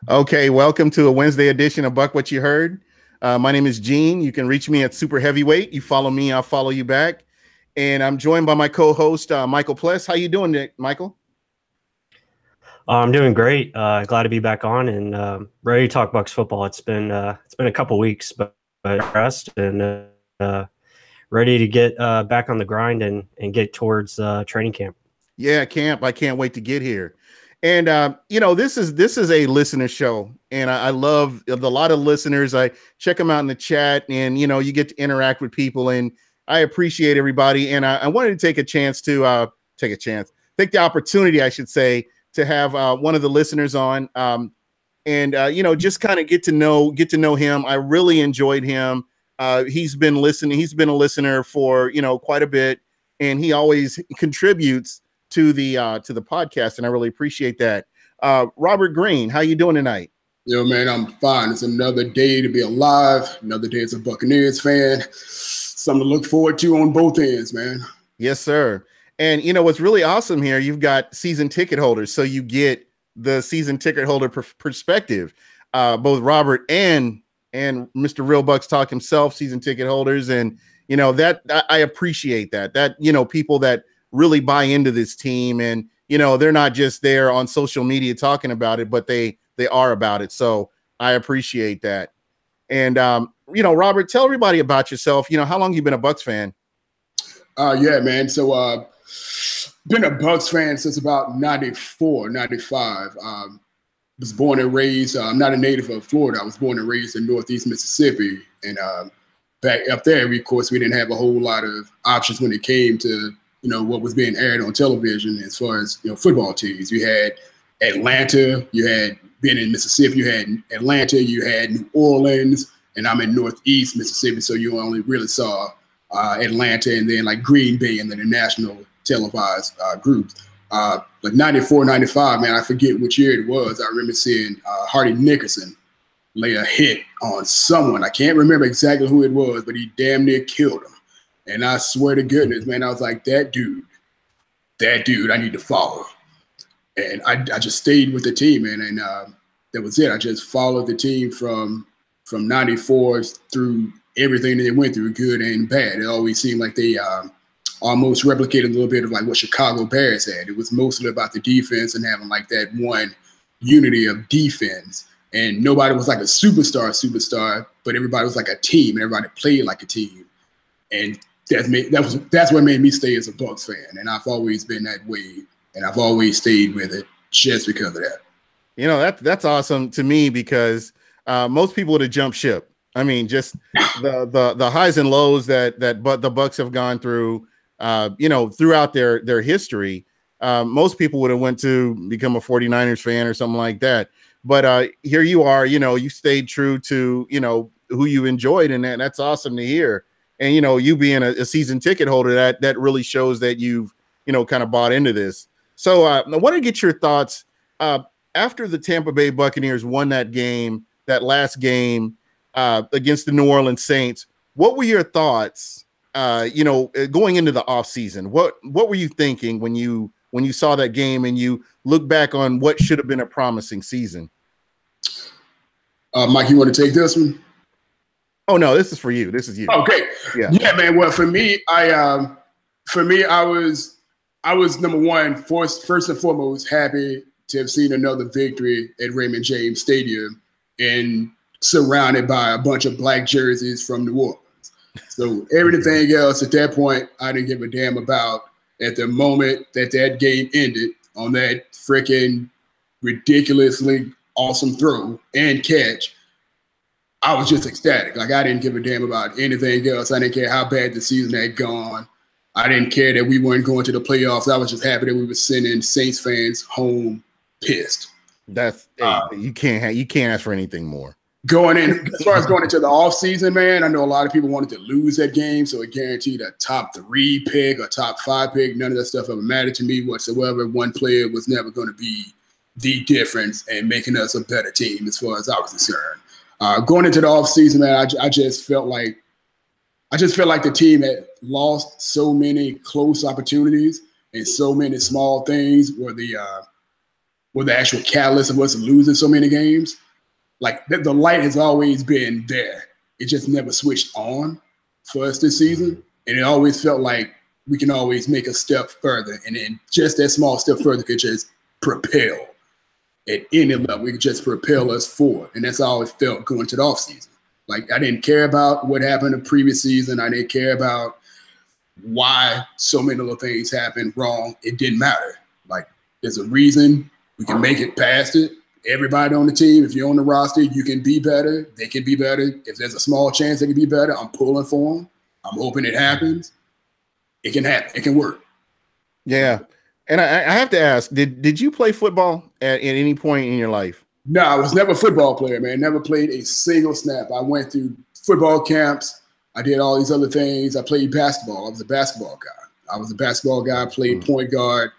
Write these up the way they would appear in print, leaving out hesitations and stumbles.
Okay, welcome to a Wednesday edition of Buck What You Heard. My name is Gene. You can reach me at Super Heavyweight. You follow me, I'll follow you back. And I'm joined by my co-host, Michael Pless. How you doing, Michael? I'm doing great. Glad to be back on and ready to talk Bucs football. It's been a couple weeks, but rest and ready to get back on the grind and get towards training camp. Yeah, camp. I can't wait to get here. And this is a listener show, and I love a lot of listeners. I check them out in the chat, and you get to interact with people, and I appreciate everybody. And I wanted to take the opportunity, I should say, to have one of the listeners on, and just kind of get to know him. I really enjoyed him. He's been listening. He's been a listener for quite a bit, and he always contributes to the podcast, and I really appreciate that. Robert Green, how you doing tonight? Yo, man, I'm fine. It's another day to be alive. Another day as a Buccaneers fan. Something to look forward to on both ends, man. Yes, sir. And what's really awesome here, you've got season ticket holders, so you get the season ticket holder perspective. Both Robert and Mr. Real Bucks Talk himself, season ticket holders, and that I appreciate that. That people that really buy into this team, and they're not just there on social media talking about it, but they are about it. So I appreciate that. And Robert, tell everybody about yourself. How long you been a Bucs fan? Yeah, man. So been a Bucs fan since about 94, 95. Was born and raised. I'm not a native of Florida. I was born and raised in Northeast Mississippi, and back up there, of course, we didn't have a whole lot of options when it came to what was being aired on television as far as football teams. You had Atlanta, you had being in Mississippi, you had Atlanta, you had New Orleans, and I'm in Northeast Mississippi, so you only really saw Atlanta and then like Green Bay and then the national televised groups. Like 94, 95, man, I forget which year it was. I remember seeing Hardy Nickerson lay a hit on someone. I can't remember exactly who it was, but he damn near killed him. And I swear to goodness, man, I was like, that dude, I need to follow. And I just stayed with the team, man, and that was it. I just followed the team from 94 through everything that they went through, good and bad. It always seemed like they almost replicated a little bit of like what Chicago Bears had. It was mostly about the defense and having like that one unity of defense. And nobody was like a superstar, but everybody was like a team, and everybody played like a team. And that's what made me stay as a Bucs fan. And I've always been that way, and I've always stayed with it just because of that. That's awesome to me, because most people would have jumped ship. I mean, just the highs and lows that the Bucs have gone through, throughout their history. Most people would have went to become a 49ers fan or something like that. But here you are, you stayed true to, who you enjoyed, and that's awesome to hear. And, you being a season ticket holder, that really shows that you've, kind of bought into this. So I want to get your thoughts after the Tampa Bay Buccaneers won that last game against the New Orleans Saints. What were your thoughts, going into the offseason? What were you thinking when you saw that game and you look back on what should have been a promising season? Mike, you want to take this one? Oh no, this is for you. This is you. Okay. Yeah, man. Well, for me, I was number one, first and foremost, happy to have seen another victory at Raymond James Stadium and surrounded by a bunch of black jerseys from New Orleans. So everything else at that point, I didn't give a damn about. At the moment that game ended on that freaking ridiculously awesome throw and catch, I was just ecstatic. Like, I didn't give a damn about anything else. I didn't care how bad the season had gone. I didn't care that we weren't going to the playoffs. I was just happy that we were sending Saints fans home pissed. You can't ask for anything more. Going in, as far as going into the offseason, man, I know a lot of people wanted to lose that game, so it guaranteed a top 3 pick or top 5 pick. None of that stuff ever mattered to me whatsoever. One player was never going to be the difference and making us a better team as far as I was concerned. Going into the offseason, man, I just felt like the team had lost so many close opportunities and so many small things were were the actual catalyst of us losing so many games. Like the light has always been there. It just never switched on for us this season. And it always felt like we can always make a step further. And then just that small step further could just propel at any level. It could just propel us forward. And that's how it felt going to the offseason. Like, I didn't care about what happened the previous season. I didn't care about why so many little things happened wrong. It didn't matter. Like, there's a reason. We can make it past it. Everybody on the team, if you're on the roster, you can be better. They can be better. If there's a small chance they can be better, I'm pulling for them. I'm hoping it happens. It can happen. It can work. Yeah. And I have to ask, did you play football at any point in your life? No, I was never a football player, man. Never played a single snap. I went through football camps. I did all these other things. I played basketball. I was a basketball guy. I played point guard.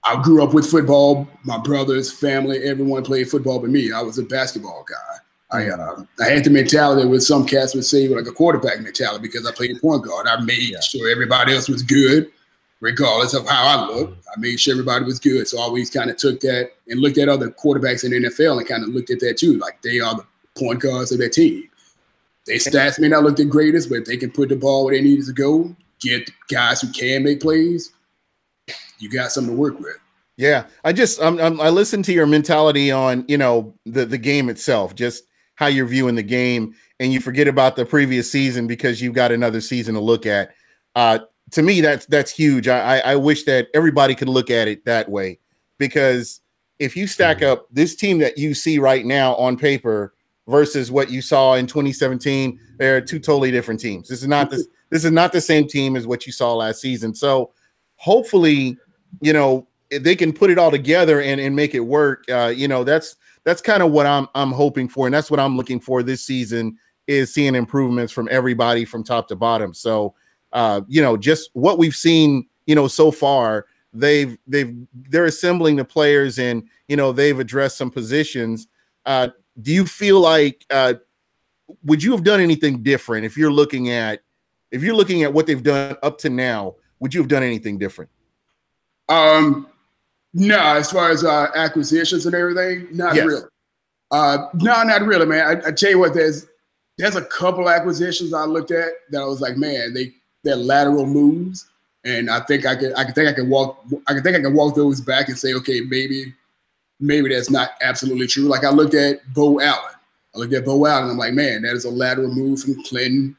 I grew up with football. My brothers, family, everyone played football but me. I was a basketball guy. I had the mentality with some cats would say like a quarterback mentality because I played point guard. I made sure everybody else was good, regardless of how I looked. I made sure everybody was good. So I always kind of took that and looked at other quarterbacks in the NFL and kind of looked at that too. Like, they are the point guards of their team. Their stats may not look the greatest, but if they can put the ball where they need it to go, get guys who can make plays, you got something to work with. Yeah, I listen to your mentality on, the game itself, just how you're viewing the game, and you forget about the previous season because you've got another season to look at. To me, that's huge. I wish that everybody could look at it that way, because if you stack up this team that you see right now on paper versus what you saw in 2017, they're two totally different teams. This is not the same team as what you saw last season. So hopefully, they can put it all together and make it work. That's kind of what I'm hoping for, and that's what I'm looking for this season, is seeing improvements from everybody from top to bottom. So, just what we've seen, so far, they're assembling the players, and they've addressed some positions. Do you feel like would you have done anything different if you're looking at what they've done up to now? Would you have done anything different? No, as far as acquisitions and everything, not really. No, not really, man. I tell you what, there's a couple acquisitions I looked at that I was like, man, they're lateral moves, and I think I can walk those back and say, okay, maybe that's not absolutely true. Like, I looked at Bo Allen. I'm like, man, that is a lateral move from Clinton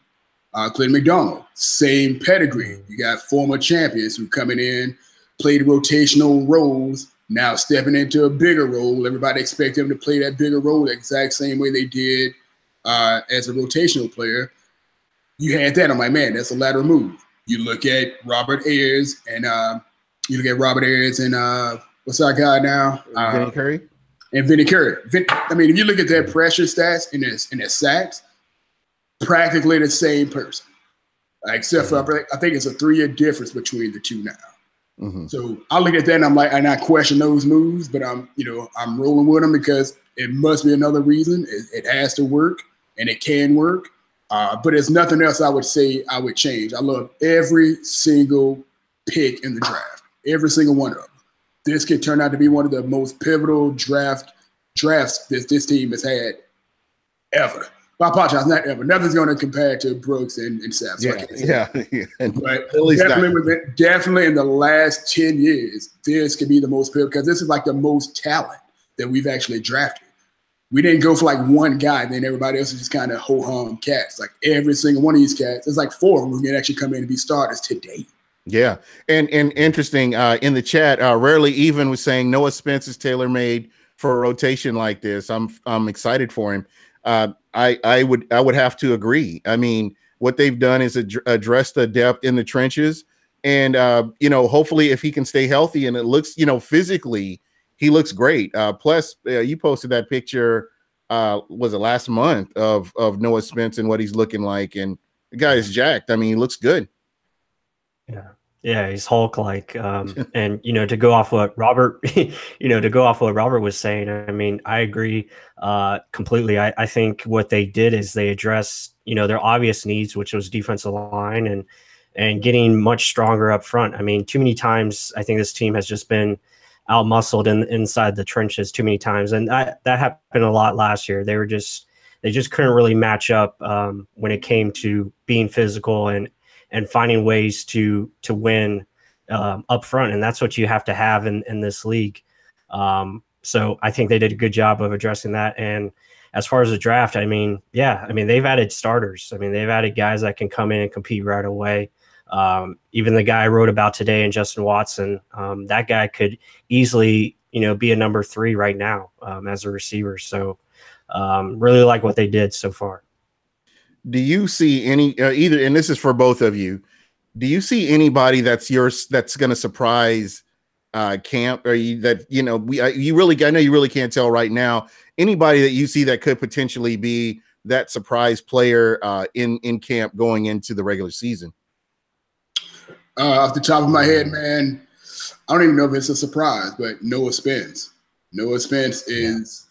McDonald. Same pedigree. You got former champions who coming in, played rotational roles, now stepping into a bigger role. Everybody expects them to play that bigger role the exact same way they did as a rotational player. You had that. I'm like, man, that's a lateral move. You look at Robert Ayers and what's our guy now? Vinny Curry. And Vinny Curry. I mean, if you look at their pressure stats and their sacks, practically the same person, except for I think it's a 3-year difference between the two now. Mm-hmm. So I look at that and I'm like, and I question those moves, but I'm rolling with them because it must be another reason. It has to work, and it can work. But there's nothing else I would say I would change. I love every single pick in the draft, every single one of them. This could turn out to be one of the most pivotal drafts that this team has had ever. I apologize, not ever. Nothing's going to compare to Brooks and Sapp. So yeah. But definitely in the last 10 years, this could be the most pivotal, because this is like the most talent that we've actually drafted. We didn't go for like one guy, and then everybody else is just kind of ho-hum cats. Like, every single one of these cats, there's like 4 of them who can actually come in and be starters today. Yeah, and interesting, in the chat, Rarely Even was saying Noah Spence is tailor-made for a rotation like this. I'm excited for him. I would have to agree. I mean, what they've done is address the depth in the trenches, and hopefully if he can stay healthy, and it looks, physically he looks great. Plus, you posted that picture, was it last month, of Noah Spence and what he's looking like, and the guy is jacked. I mean, he looks good. Yeah, he's Hulk-like. And to go off what Robert, was saying, I mean, I agree completely. I think what they did is they addressed, their obvious needs, which was defensive line and getting much stronger up front. I mean, too many times I think this team has just been out-muscled inside the trenches too many times. And that happened a lot last year. They just couldn't really match up when it came to being physical and finding ways to win up front. And that's what you have to have in this league. So I think they did a good job of addressing that. And as far as the draft, I mean, they've added starters. I mean, they've added guys that can come in and compete right away. Even the guy I wrote about today, and Justin Watson, that guy could easily, be a number 3 right now as a receiver. So really like what they did so far. Do you see any either, and this is for both of you, do you see anybody that's going to surprise camp, or you really, I know you really can't tell right now, anybody that you see that could potentially be that surprise player in camp going into the regular season? Off the top of my head, man, I don't even know if it's a surprise, but Noah Spence. Noah Spence is,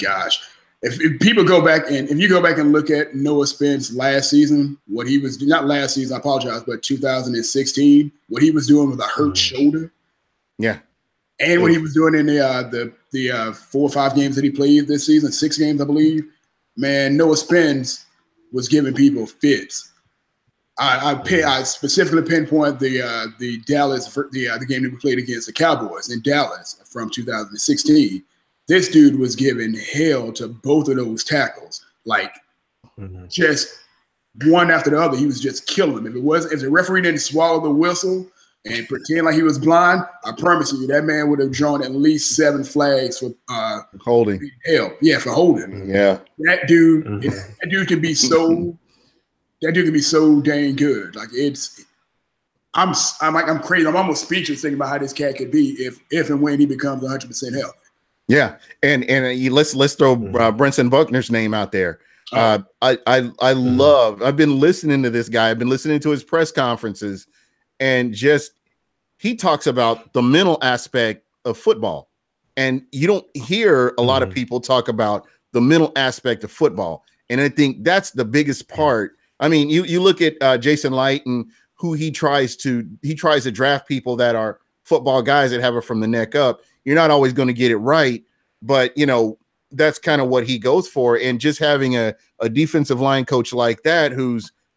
gosh, if people go back and if you go back and look at Noah Spence last season, what he was, not last season, I apologize, but 2016, what he was doing with a hurt shoulder. Yeah. And what he was doing in the 4 or 5 games that he played this season, 6 games, I believe, man, Noah Spence was giving people fits. I specifically pinpoint the Dallas, the game that we played against the Cowboys in Dallas from 2016. This dude was giving hell to both of those tackles, like just one after the other. He was just killing them. If the referee didn't swallow the whistle and pretend like he was blind, I promise you that man would have drawn at least 7 flags for holding. Hell, yeah, for holding. Yeah, that dude, that dude can be so. That dude can be so dang good. Like I'm crazy. I'm almost speechless thinking about how this cat could be if and when he becomes 100% healthy. Yeah, and let's throw Brenson Buckner's name out there. I've been listening to this guy. I've been listening to his press conferences, and just he talks about the mental aspect of football, and you don't hear a lot of people talk about the mental aspect of football, and I think that's the biggest part. I mean, you look at Jason Light and who he tries to draft people that are football guys that have it from the neck up. You're not always going to get it right, but that's kind of what he goes for. And just having a defensive line coach like that,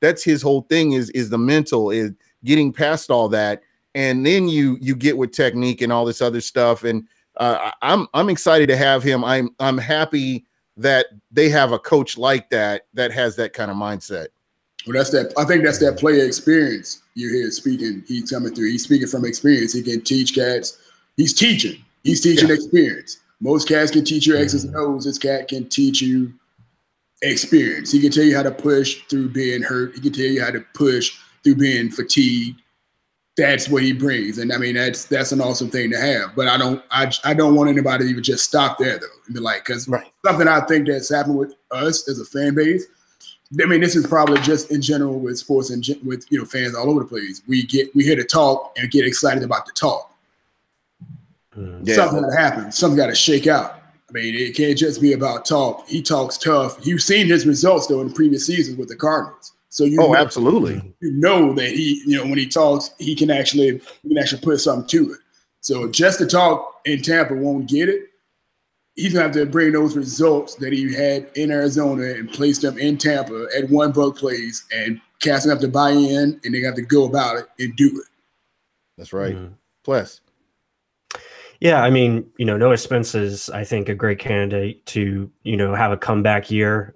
that's his whole thing is the mental, is getting past all that. And then you get with technique and all this other stuff. And I'm excited to have him. I'm happy that they have a coach like that has that kind of mindset. Well, I think that's that player experience you hear speaking. He's coming through. He's speaking from experience. He can teach cats. He's teaching experience. Most cats can teach you X's and O's. This cat can teach you experience. He can tell you how to push through being hurt. He can tell you how to push through being fatigued. That's what he brings. And I mean, that's an awesome thing to have. But I don't want anybody to even just stop there though. And be like, because something I think that's happened with us as a fan base. I mean, this is probably just in general with sports and with fans all over the place. We hear the talk and get excited about the talk. Something got to happen. Something got to shake out. I mean, it can't just be about talk. He talks tough. You've seen his results though in previous seasons with the Cardinals. So absolutely. You know that he, when he talks, he can actually put something to it. So just to talk in Tampa won't get it. He's gonna have to bring those results that he had in Arizona and place them in Tampa at one Buck plays, and cats have to buy in and they have to go about it and do it. That's right. Plus. Yeah, I mean, Noah Spence is, I think, a great candidate to, have a comeback year.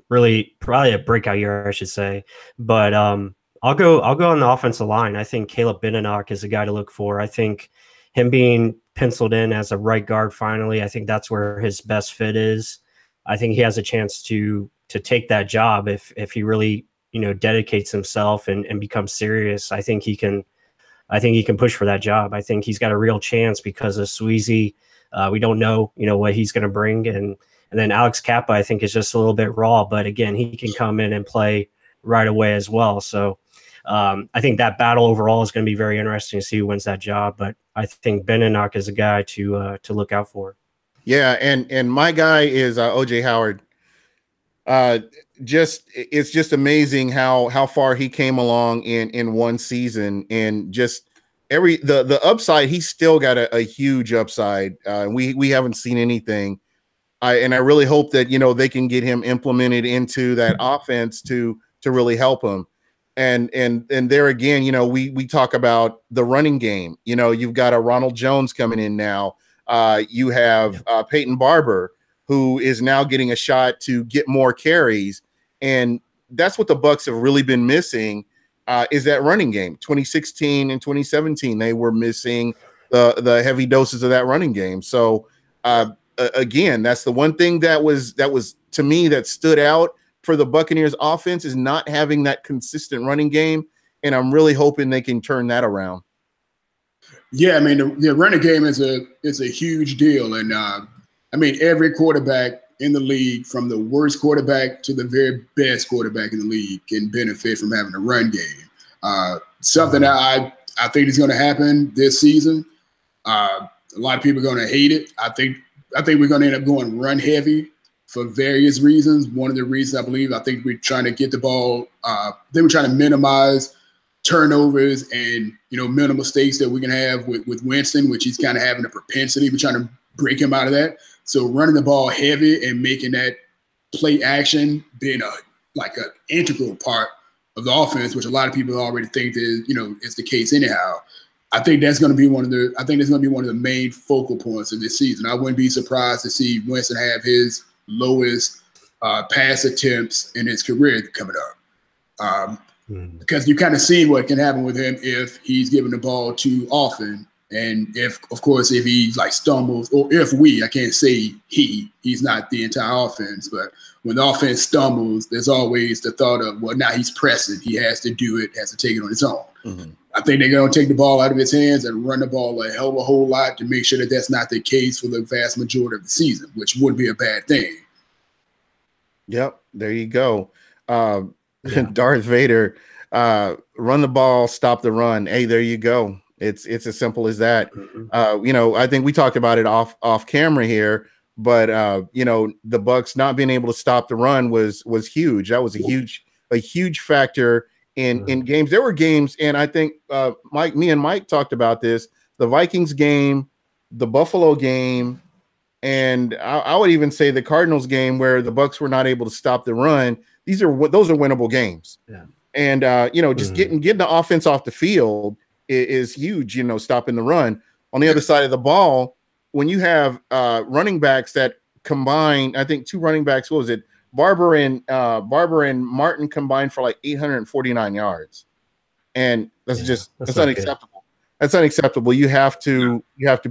Really, probably a breakout year, I should say. But I'll go on the offensive line. I think Caleb Benenoch is a guy to look for. I think him being penciled in as a right guard finally, I think that's where his best fit is. I think he has a chance to take that job if he really, dedicates himself and becomes serious. I think he can push for that job. I think he's got a real chance because of Sweezy. We don't know, what he's going to bring. And then Alex Kappa, I think, is just a little bit raw, but again, he can come in and play right away as well. So I think that battle overall is going to be very interesting to see who wins that job. But I think Benenoch is a guy to look out for. Yeah, and my guy is OJ Howard. It's just amazing how far he came along in one season, and just the upside, he's still got a huge upside. We haven't seen anything. I really hope that, you know, they can get him implemented into that offense to really help him. And there again, you know, we talk about the running game. You know, you've got a Ronald Jones coming in now. You have Peyton Barber, who is now getting a shot to get more carries. And that's what the Bucs have really been missing, is that running game. 2016 and 2017, they were missing the heavy doses of that running game. So again, that's the one thing that was to me that stood out for the Buccaneers offense, is not having that consistent running game. And I'm really hoping they can turn that around. Yeah, I mean, the running game is a huge deal. And I mean, every quarterback in the league, from the worst quarterback to the very best quarterback in the league, can benefit from having a run game. Something that I think is going to happen this season. A lot of people are going to hate it. I think we're going to end up going run heavy for various reasons. One of the reasons I think we're trying to get the ball. They were trying to minimize turnovers and, you know, minimal mistakes that we can have with Winston, which he's kind of having a propensity. We're trying to break him out of that. So running the ball heavy and making that play action being an integral part of the offense, which a lot of people already think is, you know, is the case anyhow. I think that's going to be one of the main focal points of this season. I wouldn't be surprised to see Winston have his lowest pass attempts in his career coming up. Because you kind of see what can happen with him if he's giving the ball too often. And if he like stumbles, or I can't say he's not the entire offense, but when the offense stumbles, there's always the thought of, well, now he's pressing. He has to do it, has to take it on his own. Mm-hmm. I think they're going to take the ball out of his hands and run the ball a hell of a whole lot to make sure that that's not the case for the vast majority of the season, which wouldn't be a bad thing. Yep, there you go. Darth Vader, run the ball, stop the run. Hey, there you go. It's as simple as that. Mm-hmm. You know, I think we talked about it off camera here, but you know, the Bucs not being able to stop the run was huge. That was a huge factor in games. There were games, and I think me and Mike talked about this: the Vikings game, the Buffalo game, and I would even say the Cardinals game, where the Bucs were not able to stop the run. Those are winnable games. Yeah. And you know, just getting the offense off the field is huge, you know, stopping the run. On the other side of the ball, when you have running backs that combine, I think two running backs, what was it? Barber and Martin combined for like 849 yards. And that's unacceptable. That's unacceptable. You have to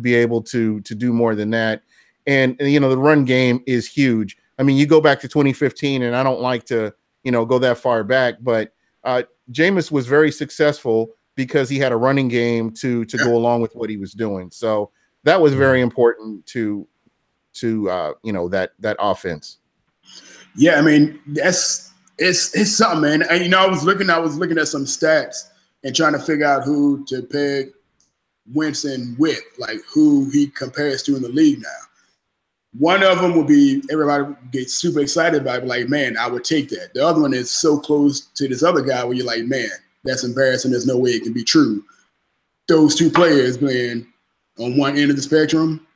be able to do more than that. And you know, the run game is huge. I mean, you go back to 2015, and I don't like to, you know, go that far back, but Jameis was very successful because he had a running game to go along with what he was doing. So that was very important to you know, that offense. Yeah, I mean, it's something, man. And you know, I was looking at some stats and trying to figure out who to peg Winston with, like who he compares to in the league now. One of them would be, everybody gets super excited about it, like, man, I would take that. The other one is so close to this other guy where you're like, man, that's embarrassing. There's no way it can be true. Those two players being on one end of the spectrum,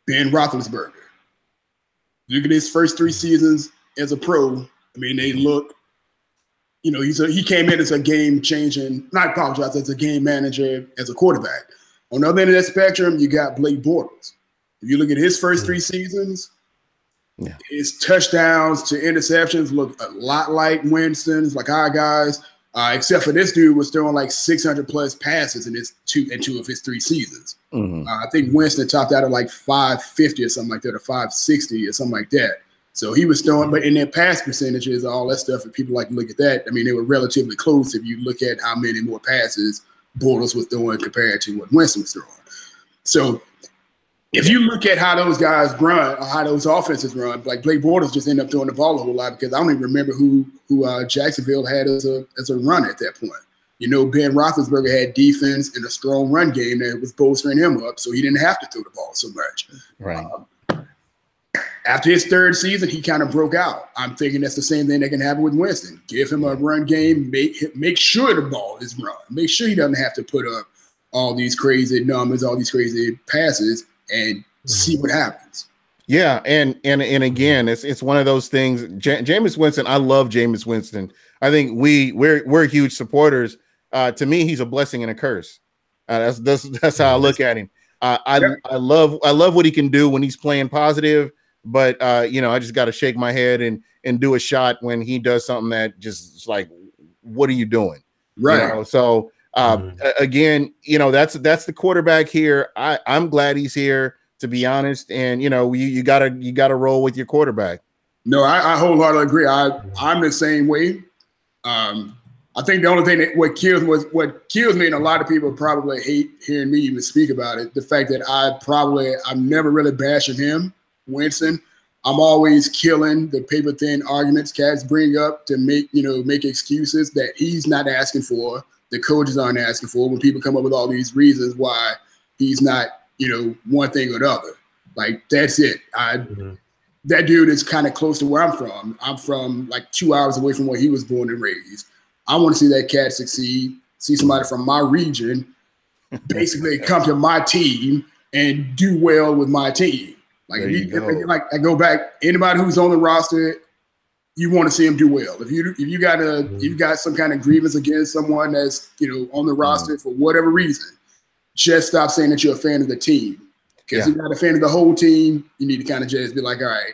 Ben Roethlisberger. Look at his first 3 seasons as a pro. I mean, they look, you know, he came in as a game-changing, not apologize, as a game manager, as a quarterback. On the other end of that spectrum, you got Blake Bortles. If you look at his first 3 seasons, his touchdowns to interceptions look a lot like Winston's, like our guys, except for this dude was throwing like 600-plus passes in two of his 3 seasons. Mm-hmm. I think Winston topped out at like 550 or something like that, or 560 or something like that. So he was throwing, but in their pass percentages, all that stuff, if people like to look at that, I mean, they were relatively close if you look at how many more passes Bortles was throwing compared to what Winston was throwing. So if you look at how those guys run, or how those offenses run, like Blake Bortles just ended up throwing the ball a whole lot, because I don't even remember who Jacksonville had as a run at that point. You know, Ben Roethlisberger had defense and a strong run game that was bolstering him up, so he didn't have to throw the ball so much. Right. After his 3rd season, he kind of broke out. I'm thinking that's the same thing that can happen with Winston. Give him a run game, make sure the ball is run. Make sure he doesn't have to put up all these crazy numbers, all these crazy passes, and see what happens. Yeah, and again, it's one of those things. Jameis Winston, I love Jameis Winston. I think we're huge supporters. To me, he's a blessing and a curse. That's how I look at him. I love what he can do when he's playing positive, but I just got to shake my head and do a shot when he does something that just is like, what are you doing? Right. So again, that's the quarterback here. I'm glad he's here, to be honest. And you gotta roll with your quarterback. No, I wholeheartedly agree. I'm the same way. I think the only thing what kills me, and a lot of people probably hate hearing me even speak about it, the fact that I'm never really bashing him, Winston. I'm always killing the paper thin arguments cats bring up to make excuses that he's not asking for, the coaches aren't asking for, when people come up with all these reasons why he's not, one thing or the other. Like, that's it. That dude is kind of close to where I'm from. I'm from like 2 hours away from where he was born and raised. I want to see that cat succeed, see somebody from my region basically come to my team and do well with my team. Like, I go back, anybody who's on the roster, you want to see him do well. If you've got some kind of grievance against someone that's on the roster for whatever reason, just stop saying that you're a fan of the team. Because if you're not a fan of the whole team, you need to kind of just be like, all right.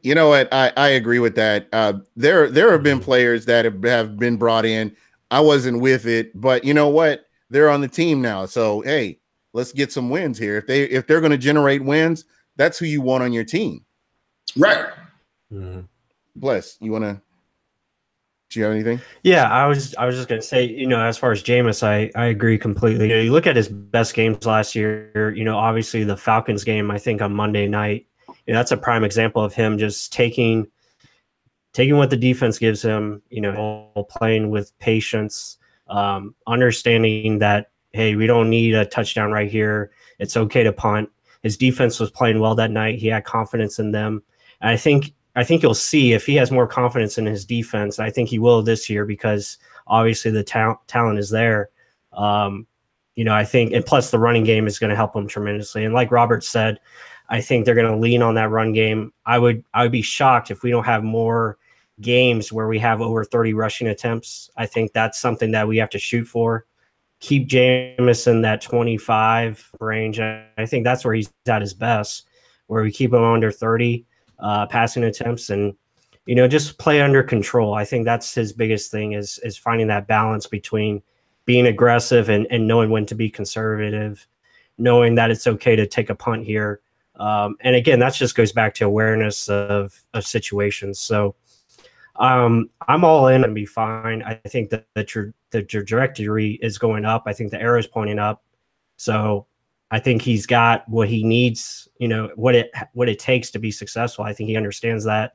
You know what? I agree with that. There have been players that have been brought in. I wasn't with it, but you know what? They're on the team now. So hey, let's get some wins here. If they're going to generate wins, that's who you want on your team. Right. Bless, do you have anything? Yeah, I was just gonna say, as far as Jameis, I agree completely. You look at his best games last year, obviously the Falcons game, I think on Monday night, that's a prime example of him just taking what the defense gives him, playing with patience, understanding that, hey, we don't need a touchdown right here. It's okay to punt. His defense was playing well that night. He had confidence in them. And I think you'll see if he has more confidence in his defense. I think he will this year because obviously the talent is there. I think, and plus the running game is going to help him tremendously. And like Robert said, I think they're going to lean on that run game. I would be shocked if we don't have more games where we have over 30 rushing attempts. I think that's something that we have to shoot for. Keep Jameis in that 25 range. I think that's where he's at his best, where we keep him under 30 passing attempts and, just play under control. I think that's his biggest thing is finding that balance between being aggressive and knowing when to be conservative, knowing that it's okay to take a punt here. And again, that just goes back to awareness of situations. So I'm all in and be fine. I think that the trajectory is going up. I think the arrow is pointing up. So I think he's got what he needs, what it takes to be successful. I think he understands that.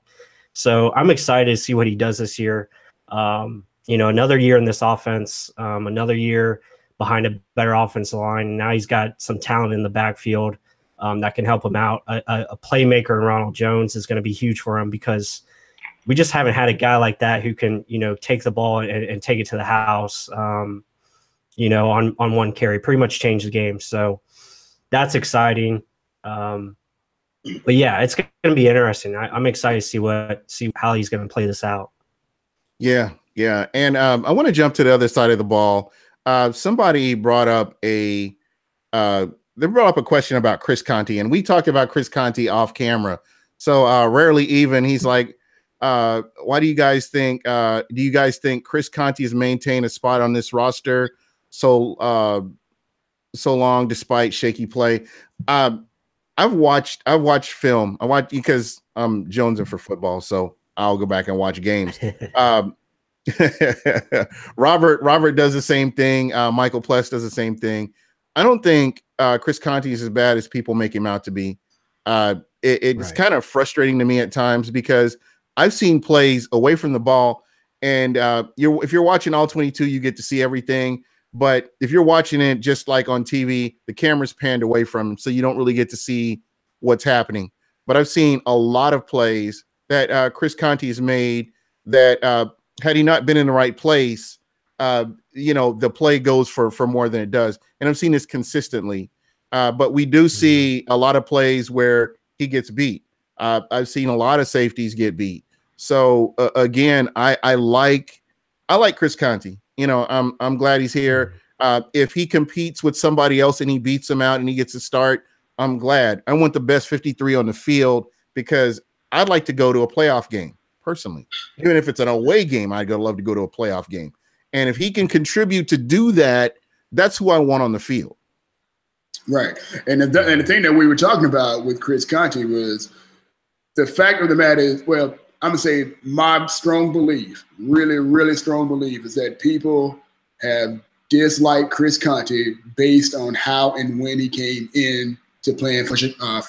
So I'm excited to see what he does this year. Another year in this offense, another year behind a better offensive line. Now he's got some talent in the backfield that can help him out. A playmaker in Ronald Jones is going to be huge for him because we just haven't had a guy like that who can, take the ball and take it to the house, on one carry, pretty much change the game. So that's exciting. But yeah, it's going to be interesting. I'm excited to see how he's going to play this out. Yeah. And I want to jump to the other side of the ball. Somebody brought up a question about Chris Conte, and we talked about Chris Conte off camera. So rarely even he's like, why do you guys think Chris Conte has maintained a spot on this roster so long despite shaky play? I've watched film. I watch because I'm jonesing for football, so I'll go back and watch games. Robert does the same thing. Michael Pless does the same thing. I don't think Chris Conte is as bad as people make him out to be. It's kind of frustrating to me at times because I've seen plays away from the ball, and if you're watching all 22, you get to see everything. But if you're watching it just like on TV, the camera's panned away from him, so you don't really get to see what's happening. But I've seen a lot of plays that Chris Conte has made that had he not been in the right place, the play goes for more than it does. And I've seen this consistently. But we do see a lot of plays where he gets beat. I've seen a lot of safeties get beat. So again, I like Chris Conte. I'm glad he's here. If he competes with somebody else and he beats him out and he gets a start, I'm glad. I want the best 53 on the field because I'd like to go to a playoff game personally. Even if it's an away game, I'd love to go to a playoff game. And if he can contribute to do that, that's who I want on the field. Right. And the thing that we were talking about with Chris Conte was the fact of the matter is, well, I'm going to say my strong belief, really, really strong belief is that people have disliked Chris Conte based on how and when he came in to playing for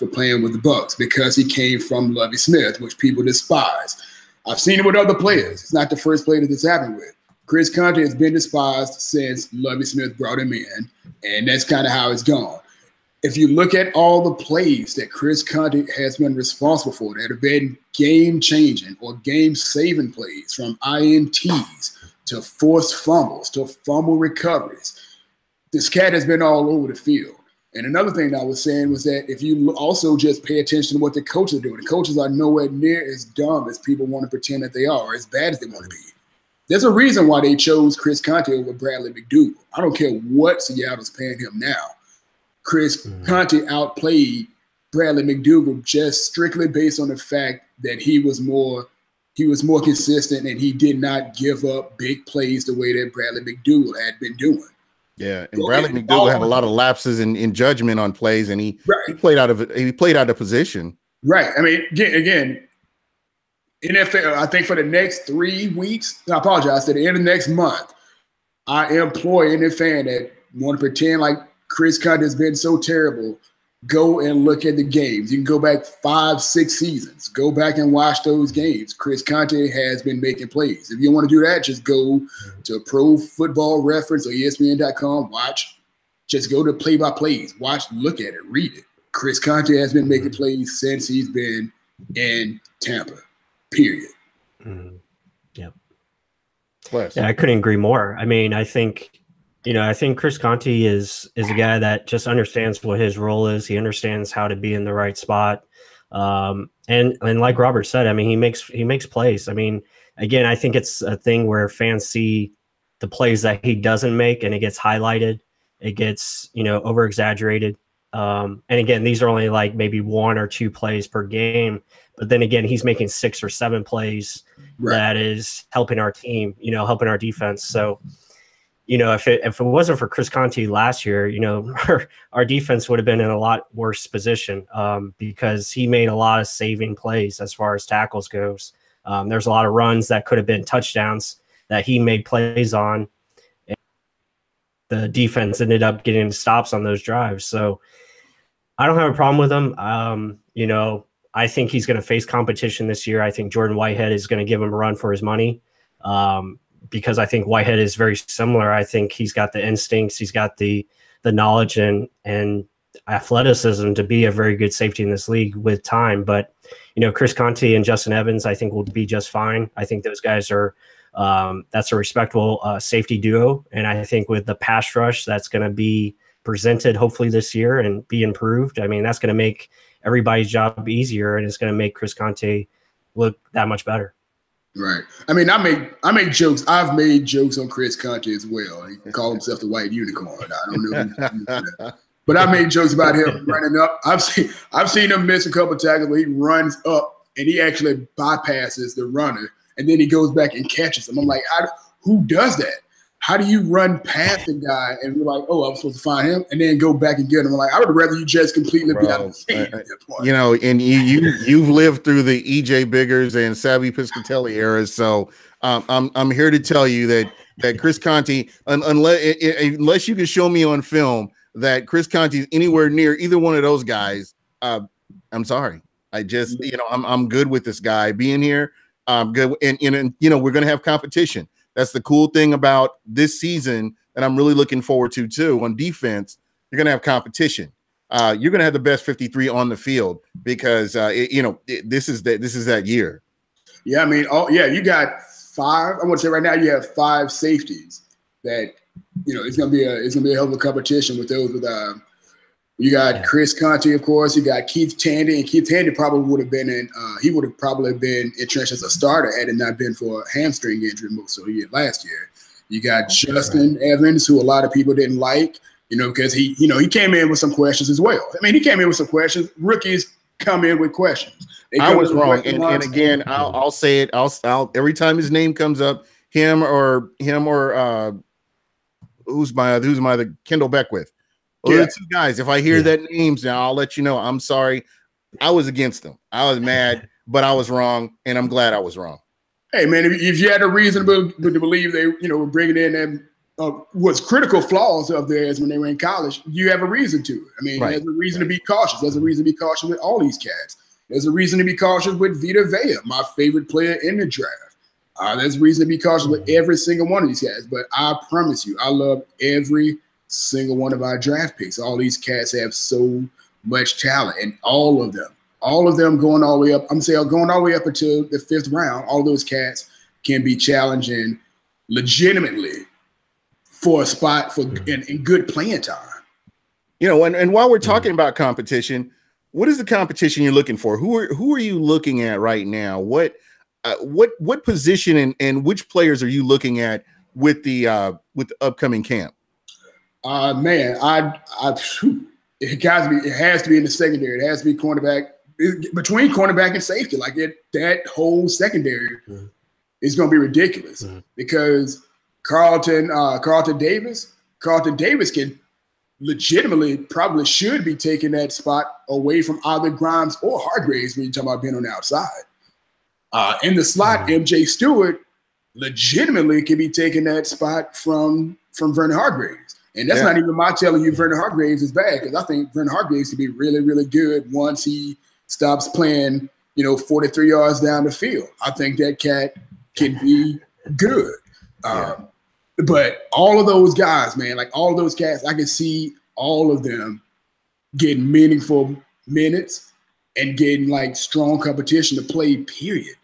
playing with the Bucs because he came from Lovie Smith, which people despise. I've seen it with other players. It's not the first player that this happened with. Chris Conte has been despised since Lovie Smith brought him in, and that's kind of how it's gone. If you look at all the plays that Chris Conte has been responsible for that have been game-changing or game-saving plays, from INTs to forced fumbles to fumble recoveries, this cat has been all over the field. And another thing that I was saying was that if you also just pay attention to what the coaches are doing, the coaches are nowhere near as dumb as people want to pretend that they are, or as bad as they want to be. There's a reason why they chose Chris Conte over Bradley McDougall. I don't care what Seattle's paying him now. Chris Conte outplayed Bradley McDougall just strictly based on the fact that he was more consistent and he did not give up big plays the way that Bradley McDougall had been doing. Yeah, and Bradley McDougall had a lot of lapses in judgment on plays, and he played out of position. Right. I mean, again, NFL. I think for the next 3 weeks, I apologize. At the end of next month, I employ any fan that want to pretend like Chris Conte has been so terrible. Go and look at the games. You can go back 5-6 seasons. Go back and watch those games. Chris Conte has been making plays. If you want to do that, just go to Pro Football Reference or ESPN.com. Just go to play-by-plays. Look at it, read it. Chris Conte has been making plays since he's been in Tampa, period. Yep. Yeah, I couldn't agree more. I mean, I think Chris Conte is a guy that just understands what his role is. He understands how to be in the right spot. And like Robert said, I mean, he makes plays. I mean, again, I think it's a thing where fans see the plays that he doesn't make and it gets highlighted. It gets, over exaggerated. And again, these are only like maybe 1 or 2 plays per game. But then again, he's making 6 or 7 plays that is helping our team, helping our defense. So, if it wasn't for Chris Conte last year, our defense would have been in a lot worse position because he made a lot of saving plays as far as tackles goes. There's a lot of runs that could have been touchdowns that he made plays on. And the defense ended up getting stops on those drives. So I don't have a problem with him. I think he's going to face competition this year. I think Jordan Whitehead is going to give him a run for his money. Because I think Whitehead is very similar. I think he's got the instincts, he's got the knowledge and athleticism to be a very good safety in this league with time. But, Chris Conte and Justin Evans, I think will be just fine. I think those guys are that's a respectable safety duo. And I think with the pass rush that's going to be presented hopefully this year and be improved, I mean, that's going to make everybody's job easier and it's going to make Chris Conte look that much better. Right. I mean, I make jokes. I've made jokes on Chris Conte as well. He called himself the white unicorn. I don't know. But I made jokes about him running up. I've seen him miss a couple of tackles where he runs up and he actually bypasses the runner and then he goes back and catches him. I'm like, who does that? How do you run past the guy and be like, oh, I'm supposed to find him, and then go back and get him? I'm like, I would rather you just completely be out of the state at that point. And you've lived through the EJ Biggers and Savvy Piscatelli eras, so I'm here to tell you that Chris Conte, unless you can show me on film that Chris Conte is anywhere near either one of those guys, I'm sorry. I just I'm good with this guy being here. I'm good, and we're gonna have competition. That's the cool thing about this season that I'm really looking forward to too. On defense, you're going to have competition. You're going to have the best 53 on the field because this is that year. Yeah, I mean, you got 5. I want to say right now you have 5 safeties that it's gonna be a hell of a competition with those. With you got Chris Conte, of course. You got Keith Tandy, and Keith Tandy probably would have been entrenched as a starter had it not been for a hamstring injury most of the year last year. You got Justin Evans, who a lot of people didn't like, because he came in with some questions as well. I mean, he came in with some questions. Rookies come in with questions. I was wrong, and again, I'll say it. I'll every time his name comes up, him or who's my other Kendall Beckwith. Those are the two guys. If I hear that names now, I'll let you know. I'm sorry. I was against them. I was mad, but I was wrong, and I'm glad I was wrong. Hey, man, if you had a reason to believe they, were bringing in them was critical flaws of theirs when they were in college, you have a reason to. I mean, there's a reason to be cautious. There's a reason to be cautious with all these cats. There's a reason to be cautious with Vita Vea, my favorite player in the draft. There's a reason to be cautious with every single one of these cats. But I promise you, I love every single one of our draft picks. All these cats have so much talent, and all of them going all the way up. I'm saying going all the way up until the 5th round. All those cats can be challenging legitimately for a spot in good playing time. And while we're talking about competition, what is the competition you're looking for? Who are you looking at right now? What position and which players are you looking at with the upcoming camp? Man, it has to be in the secondary. It has to be cornerback. Between cornerback and safety, that whole secondary is going to be ridiculous because Carlton Davis can legitimately probably should be taking that spot away from either Grimes or Hargraves when you're talking about being on the outside. In the slot, MJ Stewart legitimately can be taking that spot from Vernon Hargraves. And that's not even my telling you Vernon Hargraves is bad, because I think Vernon Hargraves can be really, really good once he stops playing, 43 yards down the field. I think that cat can be good. But all of those guys, man, all of those cats, I can see all of them getting meaningful minutes and getting strong competition to play, period.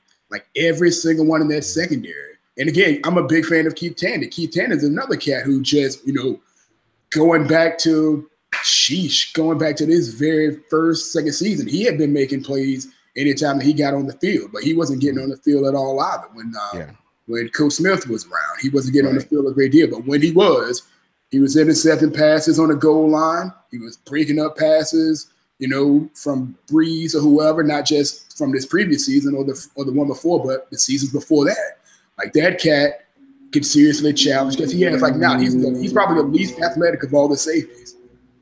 Every single one in that secondary. And again, I'm a big fan of Keith Tandy. Keith Tandy is another cat who just, going back to this very second season, he had been making plays anytime that he got on the field, but he wasn't getting on the field at all either. When Coach Smith was around, he wasn't getting on the field a great deal. But when he was intercepting passes on the goal line. He was breaking up passes, from Breeze or whoever, not just from this previous season or the one before, but the seasons before that. That cat could seriously challenge, because he's probably the least athletic of all the safeties,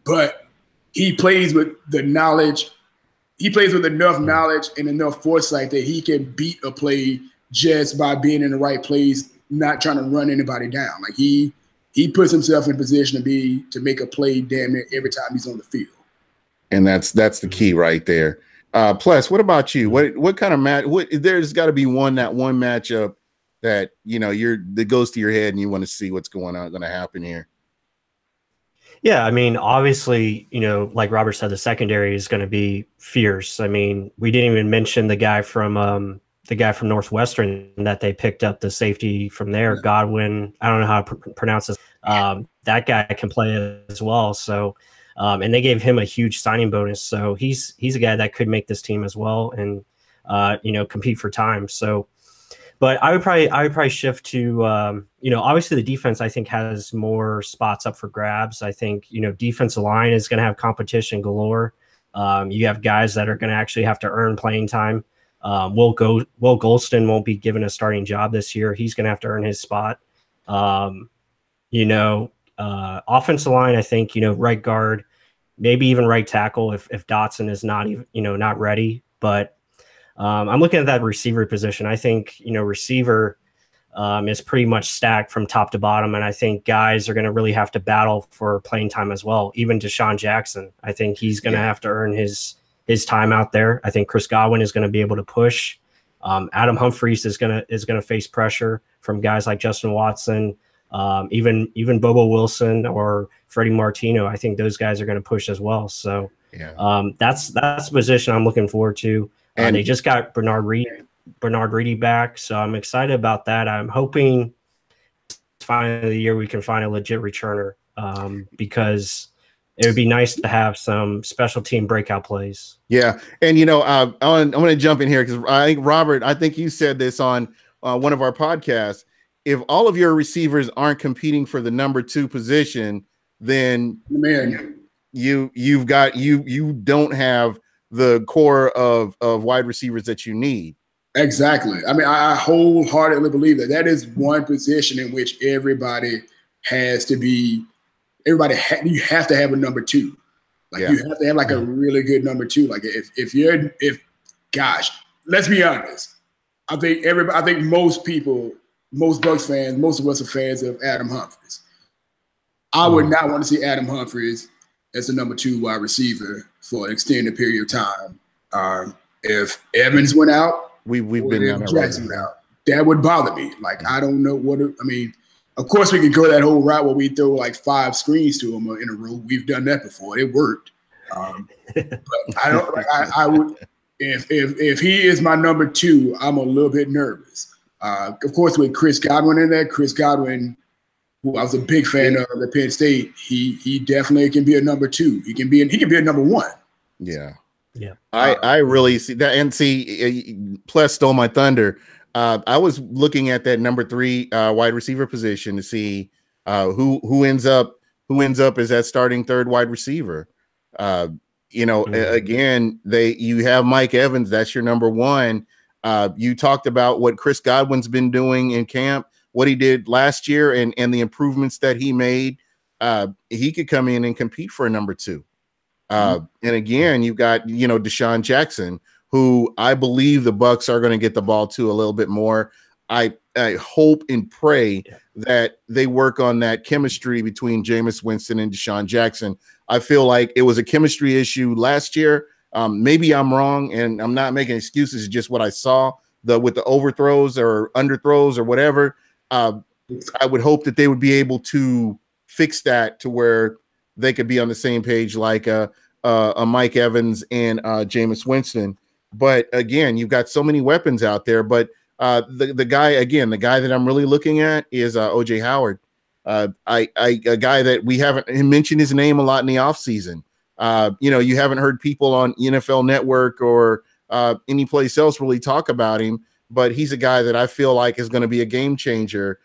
but he plays with the knowledge. He plays with enough knowledge and enough foresight that he can beat a play just by being in the right place, not trying to run anybody down. He puts himself in position to make a play damn near every time he's on the field. And that's the key right there. Plus, what about you? What kind of match? There's got to be one matchup that that goes to your head and you want to see what's going to happen here. Yeah, I mean, obviously, like Robert said, the secondary is going to be fierce. I mean, we didn't even mention the guy from Northwestern that they picked up, the safety from there, Godwin. I don't know how to pronounce this. That guy can play as well. So, and they gave him a huge signing bonus. So he's a guy that could make this team as well and compete for time. So. But I would probably shift to, obviously the defense, I think, has more spots up for grabs. I think, defensive line is going to have competition galore. You have guys that are going to actually have to earn playing time. Will Golston won't be given a starting job this year. He's going to have to earn his spot. Offensive line, I think, right guard, maybe even right tackle if Dotson is not even, not ready. But I'm looking at that receiver position. I think, receiver is pretty much stacked from top to bottom. And I think guys are going to really have to battle for playing time as well. Even Deshaun Jackson, I think he's going to have to earn his time out there. I think Chris Godwin is going to be able to push. Adam Humphries is going to face pressure from guys like Justin Watson, even Bobo Wilson or Freddie Martino. I think those guys are going to push as well. So that's the position I'm looking forward to. And they just got Bernard Reedy back, so I'm excited about that. I'm hoping finally the year we can find a legit returner, because it would be nice to have some special team breakout plays. Yeah, and I'm going to jump in here because I think Robert, I think you said this on one of our podcasts. If all of your receivers aren't competing for the number 2 position, then you don't have the core of wide receivers that you need. Exactly. I mean, I wholeheartedly believe that is one position in which everybody has to be. You have to have a number 2. Like you have to have like a really good number 2. Like gosh, let's be honest. I think most people, most Bucs fans, most of us are fans of Adam Humphries. I would not want to see Adam Humphries as the number 2 wide receiver for an extended period of time. If Evans went out, we've been down that road. That would bother me. Like I don't know I mean. Of course, we can go that whole route where we throw like 5 screens to him in a row. We've done that before. It worked. But I don't. I would if he is my number 2, I'm a little bit nervous. Of course, with Chris Godwin in there, Chris Godwin, who I was a big fan of at Penn State, he definitely can be a number 2. He can be a number 1. Yeah. Yeah. I really see that. And Plus stole my thunder. I was looking at that number 3 wide receiver position to see who ends up as that starting 3rd wide receiver. Again, you have Mike Evans. That's your number 1. You talked about what Chris Godwin's been doing in camp, what he did last year, and the improvements that he made. He could come in and compete for a number 2. And again, you've got Deshaun Jackson, who I believe the Bucs are going to get the ball to a little bit more. I hope and pray that they work on that chemistry between Jameis Winston and Deshaun Jackson. I feel like it was a chemistry issue last year. Maybe I'm wrong, and I'm not making excuses. It's just what I saw with the overthrows or underthrows or whatever. I would hope that they would be able to fix that to where they could be on the same page like a Mike Evans and Jameis Winston. But again, you've got so many weapons out there. But the guy that I'm really looking at is OJ Howard. A guy that we haven't mentioned his name a lot in the offseason. You haven't heard people on NFL Network or any place else really talk about him. But he's a guy that I feel like is going to be a game changer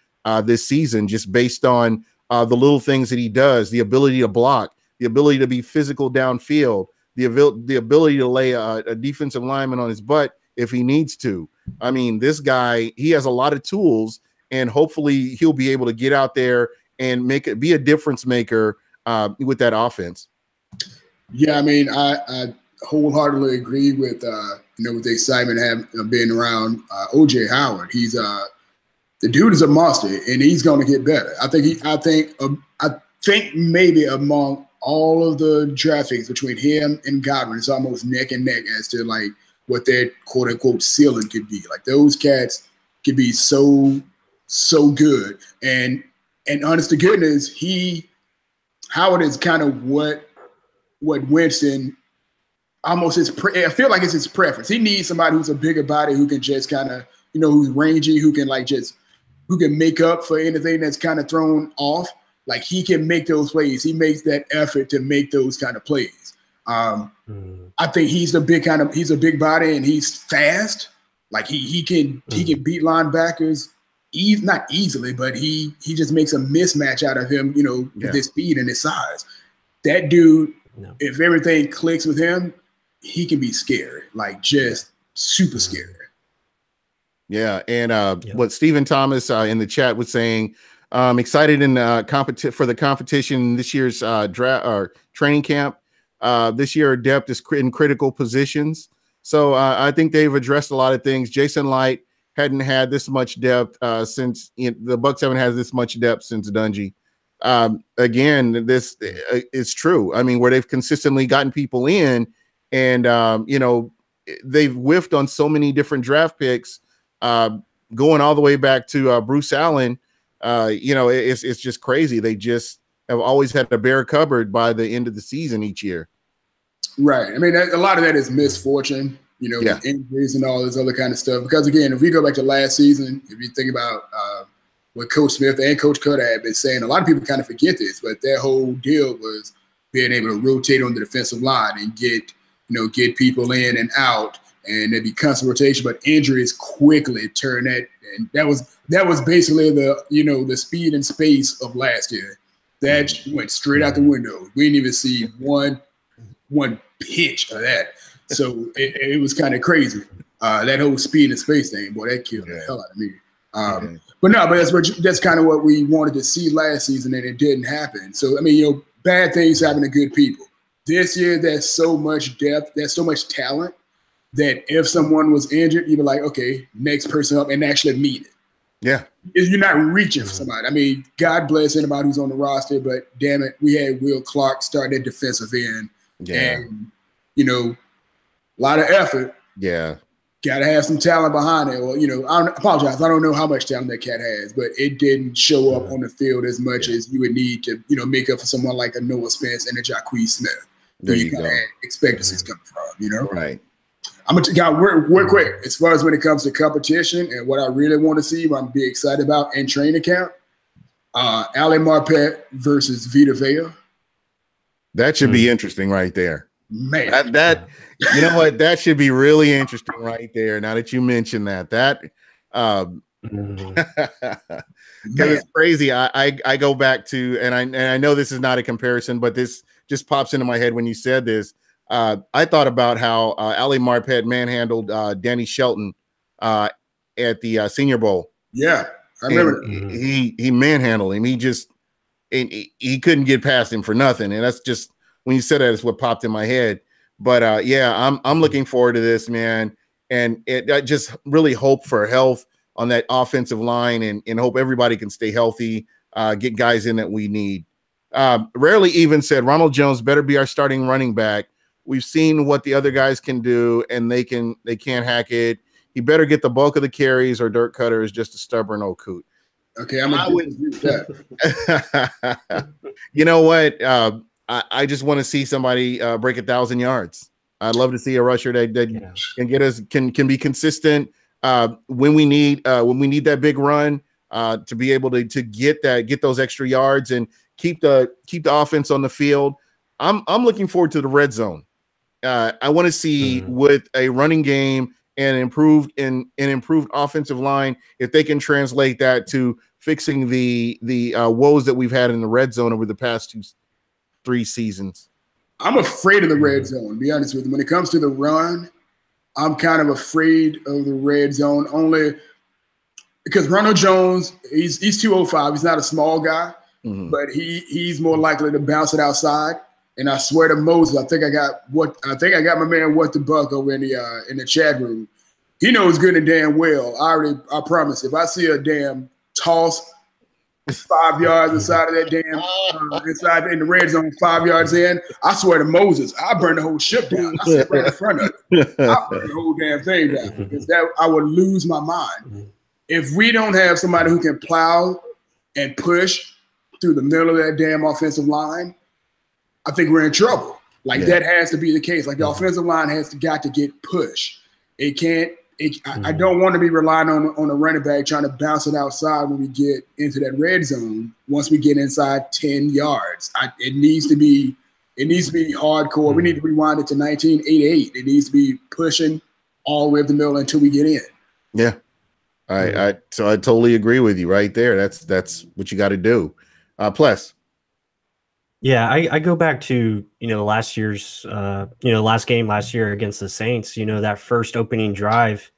this season, just based on the little things that he does, the ability to block, the ability to be physical downfield, the ability to lay a defensive lineman on his butt if he needs to. I mean, this guy, he has a lot of tools, and hopefully he'll be able to get out there and be a difference maker with that offense. Yeah, I mean, I wholeheartedly agree with with the excitement of being around OJ Howard. He's the dude is a monster, and he's going to get better. I think maybe among all of the draft picks between him and Godwin, it's almost neck and neck as to like what their quote unquote ceiling could be. Like those cats could be so good. And honest to goodness, Howard is kind of what Winston almost I feel like it's his preference. He needs somebody who's a bigger body, who can just kind of, who's rangy, who can make up for anything that's kind of thrown off. Like he can make those plays. He makes that effort to make those kind of plays. I think he's a big body, and he's fast. Like he can beat linebackers not easily, but he just makes a mismatch out of him, with his speed and his size. That dude, if everything clicks with him, he can be scary, like just super scary. Yeah, and what Stephen Thomas in the chat was saying, excited in for the competition this year's draft or training camp. This year, depth is in critical positions. So I think they've addressed a lot of things. Jason Light hadn't had this much depth since the Bucs haven't had this much depth since Dungy. Again, this is true. I mean, where they've consistently gotten people in, and they've whiffed on so many different draft picks, going all the way back to Bruce Allen. It's just crazy. They just have always had a bare cupboard by the end of the season each year. Right. I mean, a lot of that is misfortune, with injuries and all this other kind of stuff. Because again, if we go back to last season, if you think about what Coach Smith and Coach Cutter had been saying. A lot of people kind of forget this, but their whole deal was being able to rotate on the defensive line and get people in and out, and there'd be constant rotation. But injuries quickly turn that, and that was basically the speed and space of last year. That went straight out the window. We didn't even see one pitch of that. So it was kind of crazy. That whole speed and space thing, boy, that killed the hell out of me. But that's kind of what we wanted to see last season, and it didn't happen. So, I mean, bad things happen to good people. This year, there's so much depth, there's so much talent that if someone was injured, you'd be like, okay, next person up, and actually meet it. Yeah. You're not reaching for somebody. I mean, God bless anybody who's on the roster, but damn it, we had Will Clark start that defensive end. Yeah. And, a lot of effort. Yeah. Got to have some talent behind it. Well, I apologize. I don't know how much talent that cat has, but it didn't show up on the field as much as you would need to, make up for someone like a Noah Spence and a Jacquez Smith. There you go. Expect to see coming from, Right. I'm going to real quick, as far as when it comes to competition and what I really want to see, what I'm be excited about in training camp, Ali Marpet versus Vita Vea. That should be interesting right there. Man. That you know what? That should be really interesting right there. Now that you mentioned that because it's crazy. I go back to, and I know this is not a comparison, but this just pops into my head when you said this. I thought about how Ali Marpet manhandled Danny Shelton at the Senior Bowl. Yeah, I remember. He manhandled him. He couldn't get past him for nothing, and that's just when you said that, it's what popped in my head. But I'm looking forward to this, man, and I just really hope for health on that offensive line, and hope everybody can stay healthy, get guys in that we need. Rarely even said Ronald Jones better be our starting running back. We've seen what the other guys can do, and they can't hack it. He better get the bulk of the carries, or Dirk Cutter is just a stubborn old coot. Okay, I'm gonna do that. You know what? I just want to see somebody break 1,000 yards. I'd love to see a rusher that can get us can be consistent when we need that big run to be able to get those extra yards and keep the offense on the field. I'm looking forward to the red zone. I want to see with a running game and improved offensive line, if they can translate that to fixing the woes that we've had in the red zone over the past 2-3 seasons. I'm afraid of the red zone, to be honest with you. When it comes to the run, I'm kind of afraid of the red zone only because Ronald Jones, he's 205. He's not a small guy, but he's more likely to bounce it outside. And I swear to Moses, I think I got my man What the Buck over in the chat room. He knows good and damn well. I promise. If I see a damn toss 5 yards inside of that damn inside in the red zone, 5 yards in, I swear to Moses, I burn the whole ship down. I sit right in front of it. I burn the whole damn thing down because that I would lose my mind. If we don't have somebody who can plow and push through the middle of that damn offensive line, I think we're in trouble. That has to be the case. Like the offensive line got to get pushed. It can't. I don't want to be relying on a running back trying to bounce it outside when we get into that red zone. Once we get inside 10 yards, it needs to be hardcore. We need to rewind it to 1988. It needs to be pushing all the way up the middle until we get in. Yeah, I totally agree with you right there. That's what you got to do. Plus. Yeah, I go back to, last year's, last game last year against the Saints, that first opening drive,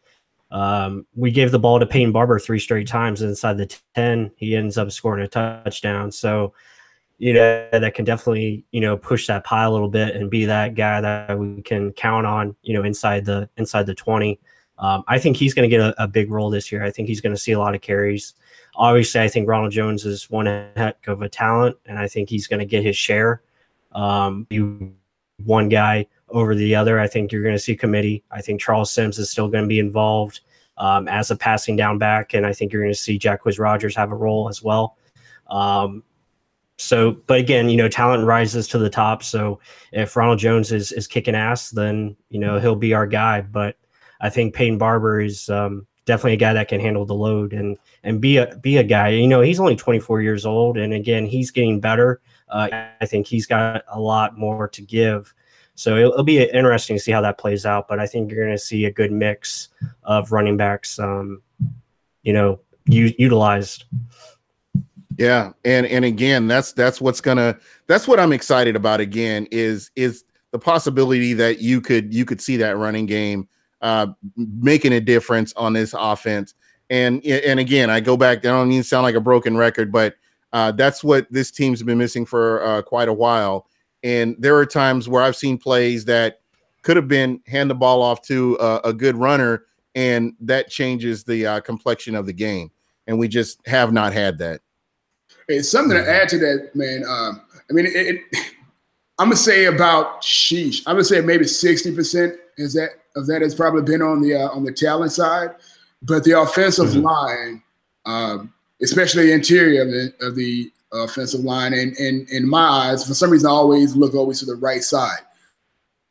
we gave the ball to Peyton Barber 3 straight times inside the 10. He ends up scoring a touchdown. So, that can definitely, push that pile a little bit and be that guy that we can count on, inside the 20. I think he's going to get a big role this year. I think he's going to see a lot of carries. Obviously, I think Ronald Jones is one heck of a talent, and I think he's going to get his share. One guy over the other. I think you're going to see committee. I think Charles Sims is still going to be involved as a passing down back, and I think you're going to see Jacquizz Rodgers have a role as well. But again, talent rises to the top. So if Ronald Jones is kicking ass, then, he'll be our guy. But I think Peyton Barber is definitely a guy that can handle the load and be a guy. You know, he's only 24 years old, and again, he's getting better. I think he's got a lot more to give. So it'll be interesting to see how that plays out. But I think you're going to see a good mix of running backs, utilized. Yeah, and again, that's what I'm excited about. Again, is the possibility that you could see that running game making a difference on this offense. And again, I go back. I don't mean to sound like a broken record, but that's what this team's been missing for quite a while. And there are times where I've seen plays that could have been hand the ball off to a good runner, and that changes the complexion of the game. And we just have not had that. It's something to add to that, man. I'm gonna say about I'm gonna say maybe 60% of that has probably been on the talent side, but the offensive line, especially the interior of the offensive line, and in my eyes, for some reason, I always look to the right side.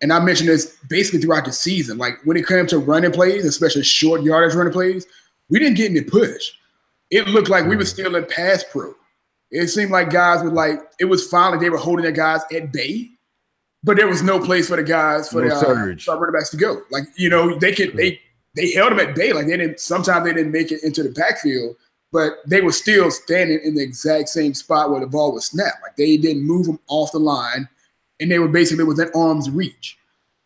And I mentioned this basically throughout the season. Like when it came to running plays, especially short yardage running plays, we didn't get any push. It looked like we were still in pass pro. It seemed like guys were it was fine, like they were holding their guys at bay, but there was no place for the guys for the running backs to go. Like, you know, they held them at bay. Like sometimes they didn't make it into the backfield, but they were still standing in the exact same spot where the ball was snapped. Like they didn't move them off the line, and they were basically within arm's reach.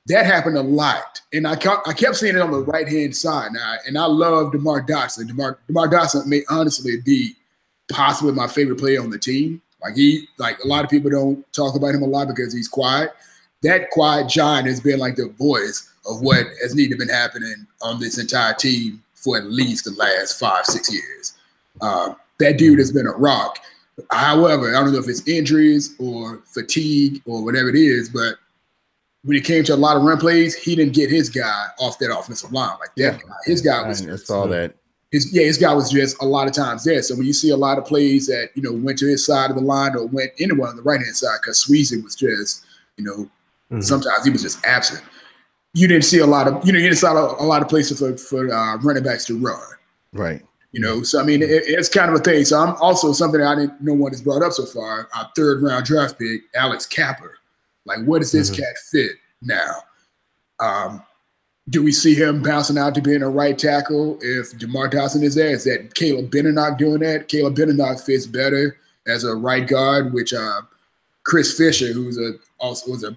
That happened a lot, and I kept seeing it on the right-hand side now, and I love DeMar Dotson. DeMar Dotson may honestly be possibly my favorite player on the team. Like a lot of people don't talk about him a lot because he's quiet. That quiet giant has been like the voice of what has needed to been happening on this entire team for at least the last 5-6 years. That dude has been a rock. However, I don't know if it's injuries or fatigue or whatever it is, but when it came to a lot of run plays, he didn't get his guy off that offensive line like that. Yeah. His guy was. I saw that. His guy was just a lot of times there. So when you see a lot of plays that, you know, went to his side of the line or went anywhere on the right-hand side, because Sweezy was just, you know, sometimes he was just absent. You didn't see a lot of places for running backs to run. Right. You know, so I mean, it's kind of a thing. So I'm also something that no one has brought up so far. Our 3rd-round draft pick, Alex Capper. Like, where does this cat fit now? Do we see him bouncing out to being a right tackle if DeMar Dotson is there? Is that Caleb Benenoch doing that? Caleb Benenoch fits better as a right guard, which Chris Fisher, who's was a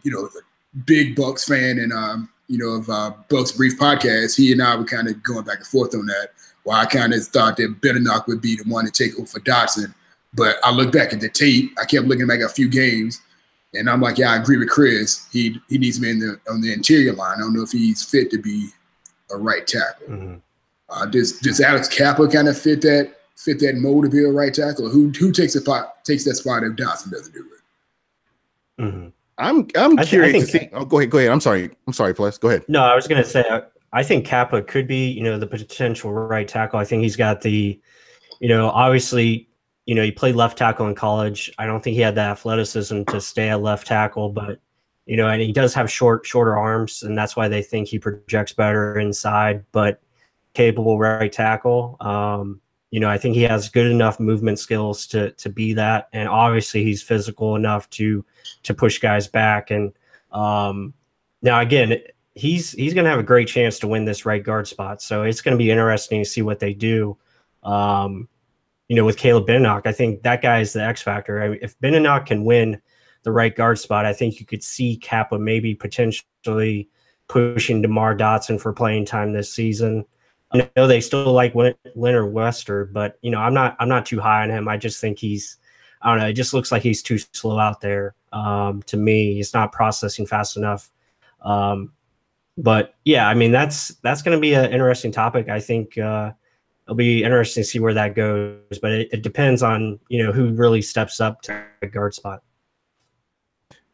big Bucs fan and of Bucs Brief podcast, he and I were kind of going back and forth on that. Well, I kind of thought that Benenoch would be the one to take over for Dotson, but I looked back at the tape. I kept looking back at a few games. And I'm like, yeah, I agree with Chris. He needs me on the interior line. I don't know if he's fit to be a right tackle. Does Alex Capper kind of fit that mold to be a right tackle? Who takes that spot if Dotson doesn't do it? I'm curious to see. Oh, go ahead. I'm sorry, Plus. Go ahead. No, I was going to say I think Kappa could be the potential right tackle. I think he's got the obviously. He played left tackle in college. I don't think he had the athleticism to stay at left tackle, but, and he does have shorter arms, and that's why they think he projects better inside, but capable right tackle. I think he has good enough movement skills to be that. And obviously he's physical enough to push guys back. And now again, he's going to have a great chance to win this right guard spot. So it's going to be interesting to see what they do. With Caleb Benenoch, I think that guy is the X factor. I mean, if Benenoch can win the right guard spot, I think you could see Kappa maybe potentially pushing DeMar Dotson for playing time this season. I know they still like Leonard Wester, but I'm not too high on him. I just think I don't know. It just looks like he's too slow out there. To me, he's not processing fast enough. But yeah, I mean that's going to be an interesting topic. I think. It'll be interesting to see where that goes, but it depends on, who really steps up to the guard spot.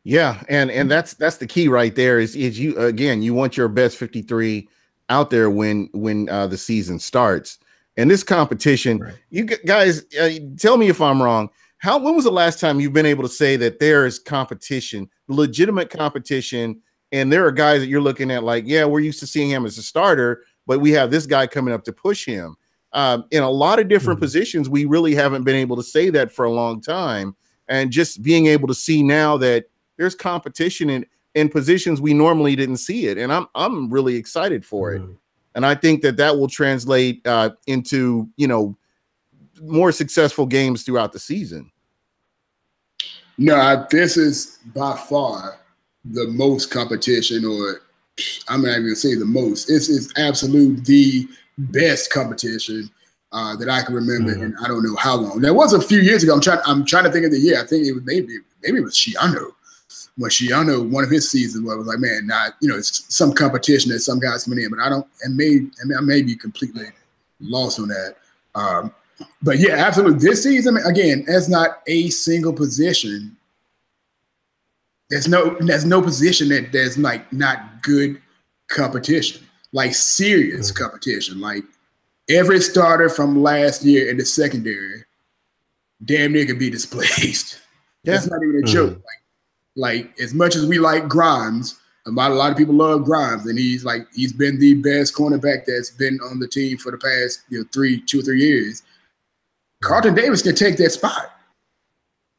Yeah. And that's the key right there is you want your best 53 out there when the season starts. And this competition, right. You guys, tell me if I'm wrong. When was the last time you've been able to say that there is competition, legitimate competition, and there are guys that you're looking at like, yeah, we're used to seeing him as a starter, but we have this guy coming up to push him. In a lot of different positions, we really haven't been able to say that for a long time. And just being able to see now that there's competition in positions we normally didn't see it. And I'm really excited for it. And I think that will translate into, more successful games throughout the season. No, this is by far the most competition, or I'm not even gonna say the most. This is absolute the best competition that I can remember in I don't know how long. There was a few years ago. I'm trying to think of the year. I think it was maybe it was Shiano. When Shiano, one of his seasons, where I was like, man, it's some competition that some guys coming in, but I may be completely lost on that. But yeah, absolutely. This season, again, that's not a single position. There's no position that there's like not good competition, like serious competition. Like every starter from last year in the secondary, damn near could be displaced. Yeah. That's not even a joke. Like as much as we like Grimes, a lot of people love Grimes, and he's been the best cornerback that's been on the team for the past 2 or 3 years. Carlton Davis can take that spot.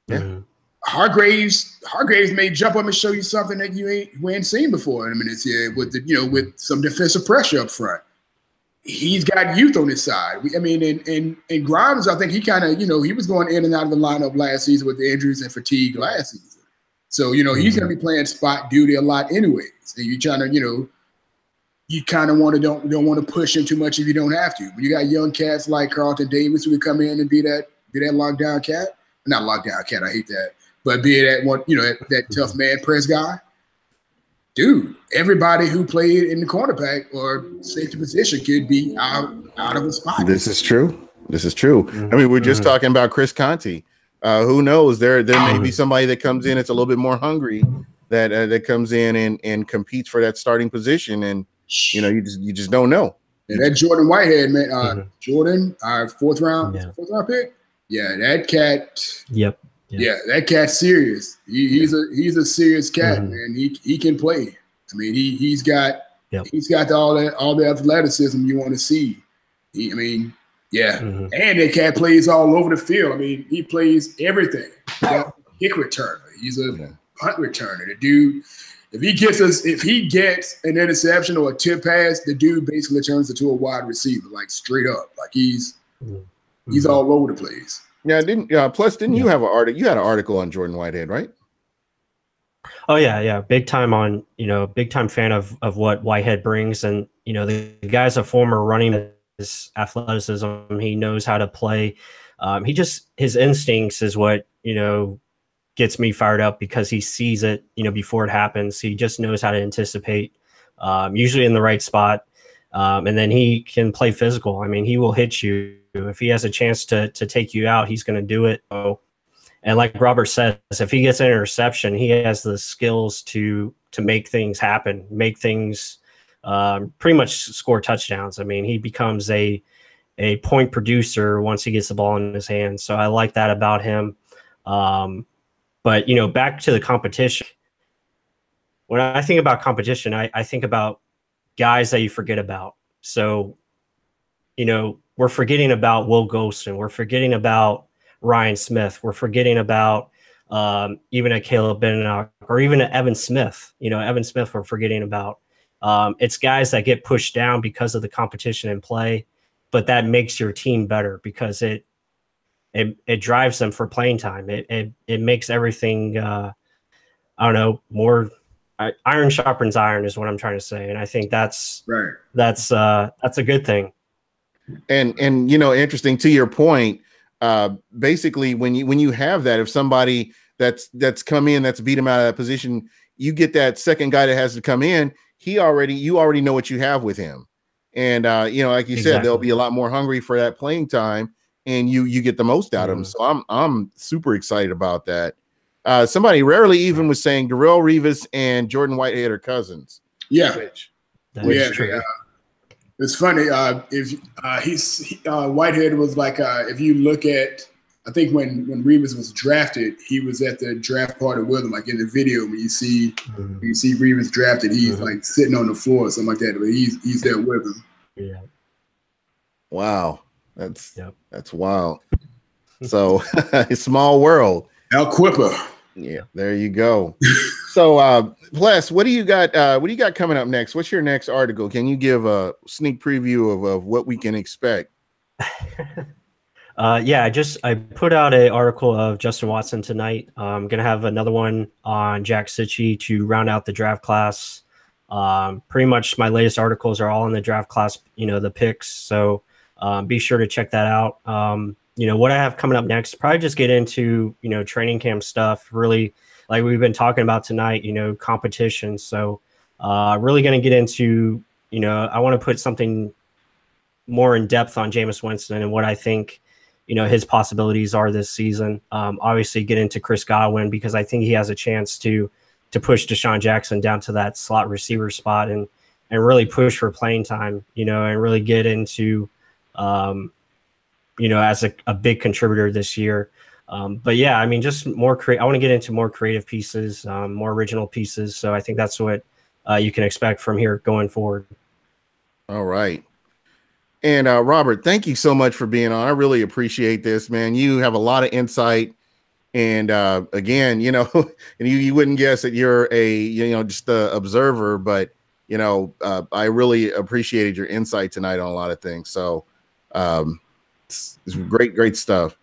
Yeah. Hargraves may jump up and show you something that you ain't seen before in a minute here with with some defensive pressure up front. He's got youth on his side. And Grimes, I think he kind of, he was going in and out of the lineup last season with the injuries and fatigue last season. So, he's going to be playing spot duty a lot anyways. And you trying to, you kind of don't want to push him too much if you don't have to. But you got young cats like Carlton Davis who can come in and be that lockdown cat. Not lockdown cat, I hate that. But be that one, that tough man press guy. Dude, everybody who played in the cornerback or safety position could be out of a spot. This is true. I mean, we're just talking about Chris Conte. Who knows? There may be somebody that comes in that's a little bit more hungry that comes in and competes for that starting position, and you just don't know. And that Jordan Whitehead, man, Jordan, our fourth round pick. Yeah, that cat. Yep. Yeah, that cat's serious. He's a serious cat, man. He can play. I mean, he's got all the athleticism you want to see. And that cat plays all over the field. I mean, he plays everything. He's a kick returner. He's a punt returner. The dude, if he gets an interception or a tip pass, the dude basically turns into a wide receiver, like straight up. Like he's all over the place. Yeah, didn't you have an article? You had an article on Jordan Whitehead, right? Oh yeah, big time fan of what Whitehead brings, and the guy's a former running. His athleticism, he knows how to play. His instincts is what gets me fired up, because he sees it before it happens. He just knows how to anticipate, usually in the right spot, and then he can play physical. I mean, he will hit you. If he has a chance to take you out, he's going to do it. And like Robert says, if he gets an interception, he has the skills to make things happen, make things pretty much score touchdowns. I mean, he becomes a point producer once he gets the ball in his hands. So I like that about him. But back to the competition. When I think about competition, I think about guys that you forget about. So, we're forgetting about Will Golston. We're forgetting about Ryan Smith. We're forgetting about even a Caleb Benenoch, or even a Evan Smith. Evan Smith we're forgetting about. It's guys that get pushed down because of the competition in play, but that makes your team better because it drives them for playing time. It makes everything, more iron sharpens iron is what I'm trying to say. And I think that's right. That's a good thing. And interesting to your point, basically when you have that, if somebody that's come in, that's beat him out of that position, you get that second guy that has to come in. You already know what you have with him. And, like you said, they'll be a lot more hungry for that playing time, and you get the most out of them. So I'm super excited about that. Somebody rarely even was saying Darrelle Revis and Jordan Whitehead are cousins. Yeah. Which true. It's funny. Whitehead was like, if you look at, I think when Revis was drafted, he was at the draft party with him. Like in the video, when you see Revis drafted, he's like sitting on the floor or something like that. But he's there with him. Yeah. Wow. That's wild. So small world. El Quipper. Yeah, there you go. So Bless, what do you got? What do you got coming up next? What's your next article? Can you give a sneak preview of what we can expect? Yeah, I put out an article of Justin Watson tonight. I'm gonna have another one on Jack Sitchie to round out the draft class. Pretty much my latest articles are all in the draft class, the picks. So be sure to check that out. What I have coming up next, probably just get into, training camp stuff, really like we've been talking about tonight, competition. So really going to get into, I want to put something more in depth on Jameis Winston and what I think, his possibilities are this season. Obviously get into Chris Godwin because I think he has a chance to push Deshaun Jackson down to that slot receiver spot and really push for playing time, and really get into, as a big contributor this year. But yeah, I mean, just more I want to get into more creative pieces, more original pieces. So I think that's what you can expect from here going forward. All right. And Robert, thank you so much for being on. I really appreciate this, man. You have a lot of insight. And again, and you wouldn't guess that you're just an observer, but, I really appreciated your insight tonight on a lot of things. So it's great stuff.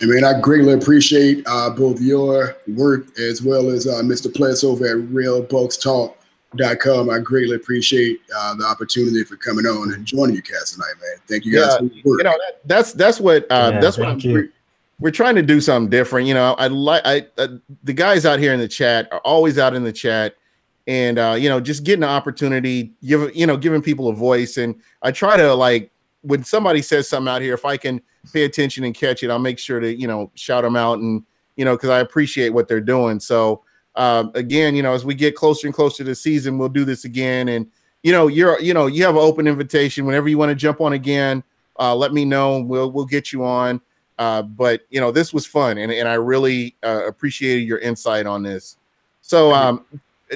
I mean, I greatly appreciate both your work as well as Mr. Pless over at realbuckstalk.com. I greatly appreciate the opportunity for coming on and joining you guys tonight, man. Thank you guys for your work. That's what we're trying to do something different. The guys out here in the chat are always out in the chat and, just getting an opportunity, giving people a voice. And I try to when somebody says something out here, if I can pay attention and catch it, I'll make sure to, shout them out and, because I appreciate what they're doing. So again, as we get closer and closer to the season, we'll do this again. And, you have an open invitation whenever you want to jump on again. Let me know. We'll get you on. But this was fun and I really appreciated your insight on this. So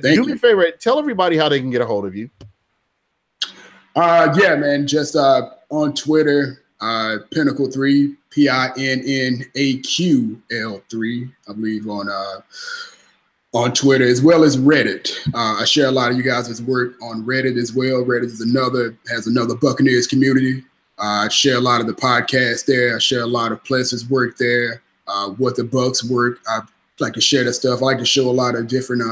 do me a favor, tell everybody how they can get a hold of you. Yeah, man, just on Twitter, Pinnacle3, PINNAQL3, I believe on Twitter, as well as Reddit. I share a lot of you guys' work on Reddit as well. Reddit has another Buccaneers community. I share a lot of the podcasts there. I share a lot of Pless's work there. What the Bucs work. I like to share that stuff. I like to show a lot of different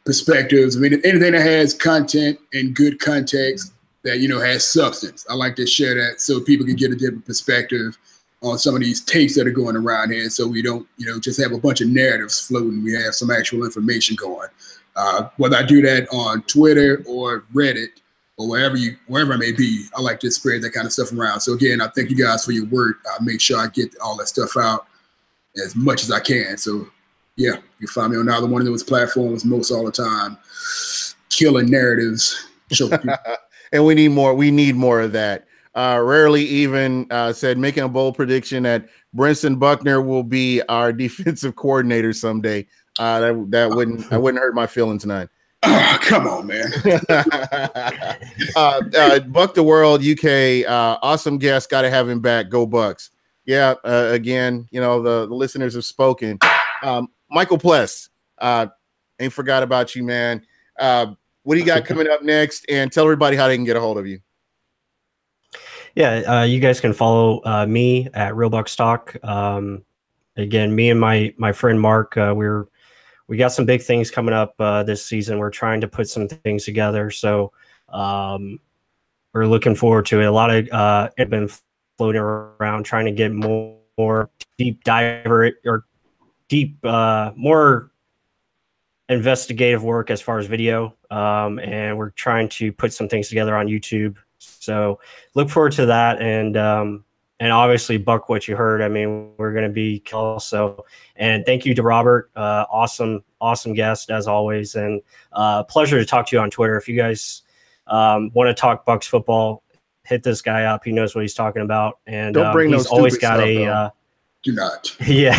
perspectives. I mean, anything that has content and good context that, has substance. I like to share that so people can get a different perspective on some of these tapes that are going around here. So we don't, just have a bunch of narratives floating. We have some actual information going. Whether I do that on Twitter or Reddit, or wherever it may be, I like to spread that kind of stuff around. So again, I thank you guys for your work. I make sure I get all that stuff out as much as I can. So yeah, you can find me on either one of those platforms most all the time, killing narratives. And we need more. We need more of that. Rarely even said making a bold prediction that Brinson Buckner will be our defensive coordinator someday. That wouldn't hurt my feelings tonight. Oh, come on, man. Buck the World UK, awesome guest. Got to have him back. Go Bucks. Yeah, again, the listeners have spoken. Michael Pless, ain't forgot about you, man. What do you got coming up next? And tell everybody how they can get a hold of you. Yeah, you guys can follow me at Real Bucs Talk. Again, me and my friend Mark, we got some big things coming up this season. We're trying to put some things together, so we're looking forward to it. A lot of have been floating around trying to get more deep diver or deep more investigative work as far as video, and we're trying to put some things together on YouTube. So look forward to that, and obviously, Buck, what you heard. I mean, we're going to be also. And thank you to Robert. Awesome guest as always, and pleasure to talk to you on Twitter. If you guys want to talk Bucs football, hit this guy up. He knows what he's talking about, and don't bring he's always got stuff, do not. Yeah,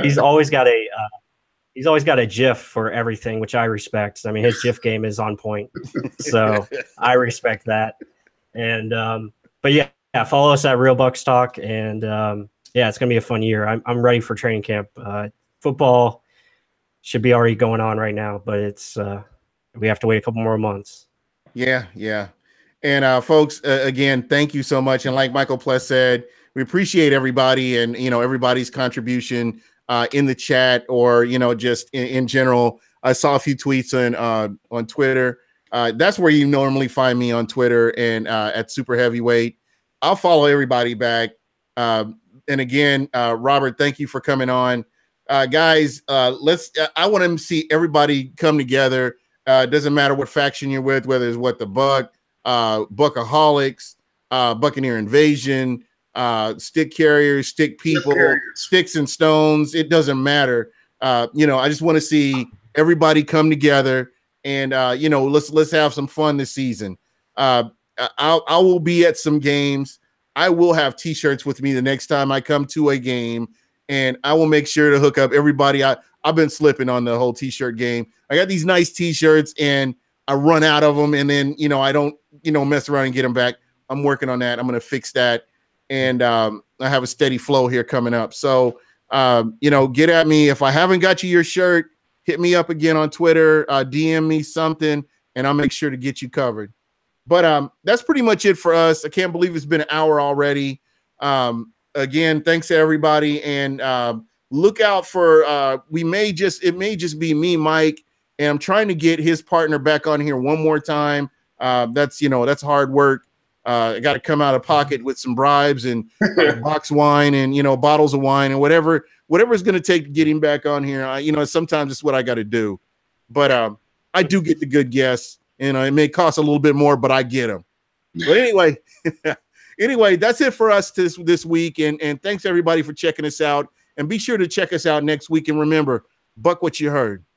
he's always got a GIF for everything, which I respect. I mean, his GIF game is on point, so I respect that. And but yeah, follow us at Real Bucks Talk, and yeah, it's gonna be a fun year. I'm ready for training camp. Football should be already going on right now, but it's we have to wait a couple more months. Yeah, yeah. And folks, again, thank you so much. And like Michael Pless said, we appreciate everybody and everybody's contribution in the chat, or just in general. I saw a few tweets on Twitter. That's where you normally find me, on Twitter and at Super Heavyweight. I'll follow everybody back. And again, Robert, thank you for coming on. Guys, I want to see everybody come together. It doesn't matter what faction you're with, whether it's the Buckaholics, Buccaneer Invasion, Stick Carriers, Stick People, Sticks and Stones. It doesn't matter. I just want to see everybody come together and let's have some fun this season. I will be at some games. I will have T-shirts with me the next time I come to a game, and I will make sure to hook up everybody. I've been slipping on the whole T-shirt game. I got these nice T-shirts, and I run out of them, and then I don't mess around and get them back. I'm working on that. I'm going to fix that, and I have a steady flow here coming up. So get at me if I haven't got you your shirt. Hit me up again on Twitter, DM me something, and I'll make sure to get you covered. But that's pretty much it for us. I can't believe it's been an hour already. Again, thanks to everybody, and look out for it may just be me, Mike, and I'm trying to get his partner back on here one more time. That's hard work. I got to come out of pocket with some bribes and box wine and bottles of wine and whatever it's going to take to get him back on here. Sometimes it's what I got to do, but I do get the good guests, and it may cost a little bit more, but I get them. But anyway, that's it for us this week, and thanks everybody for checking us out, and be sure to check us out next week, and remember, buck what you heard.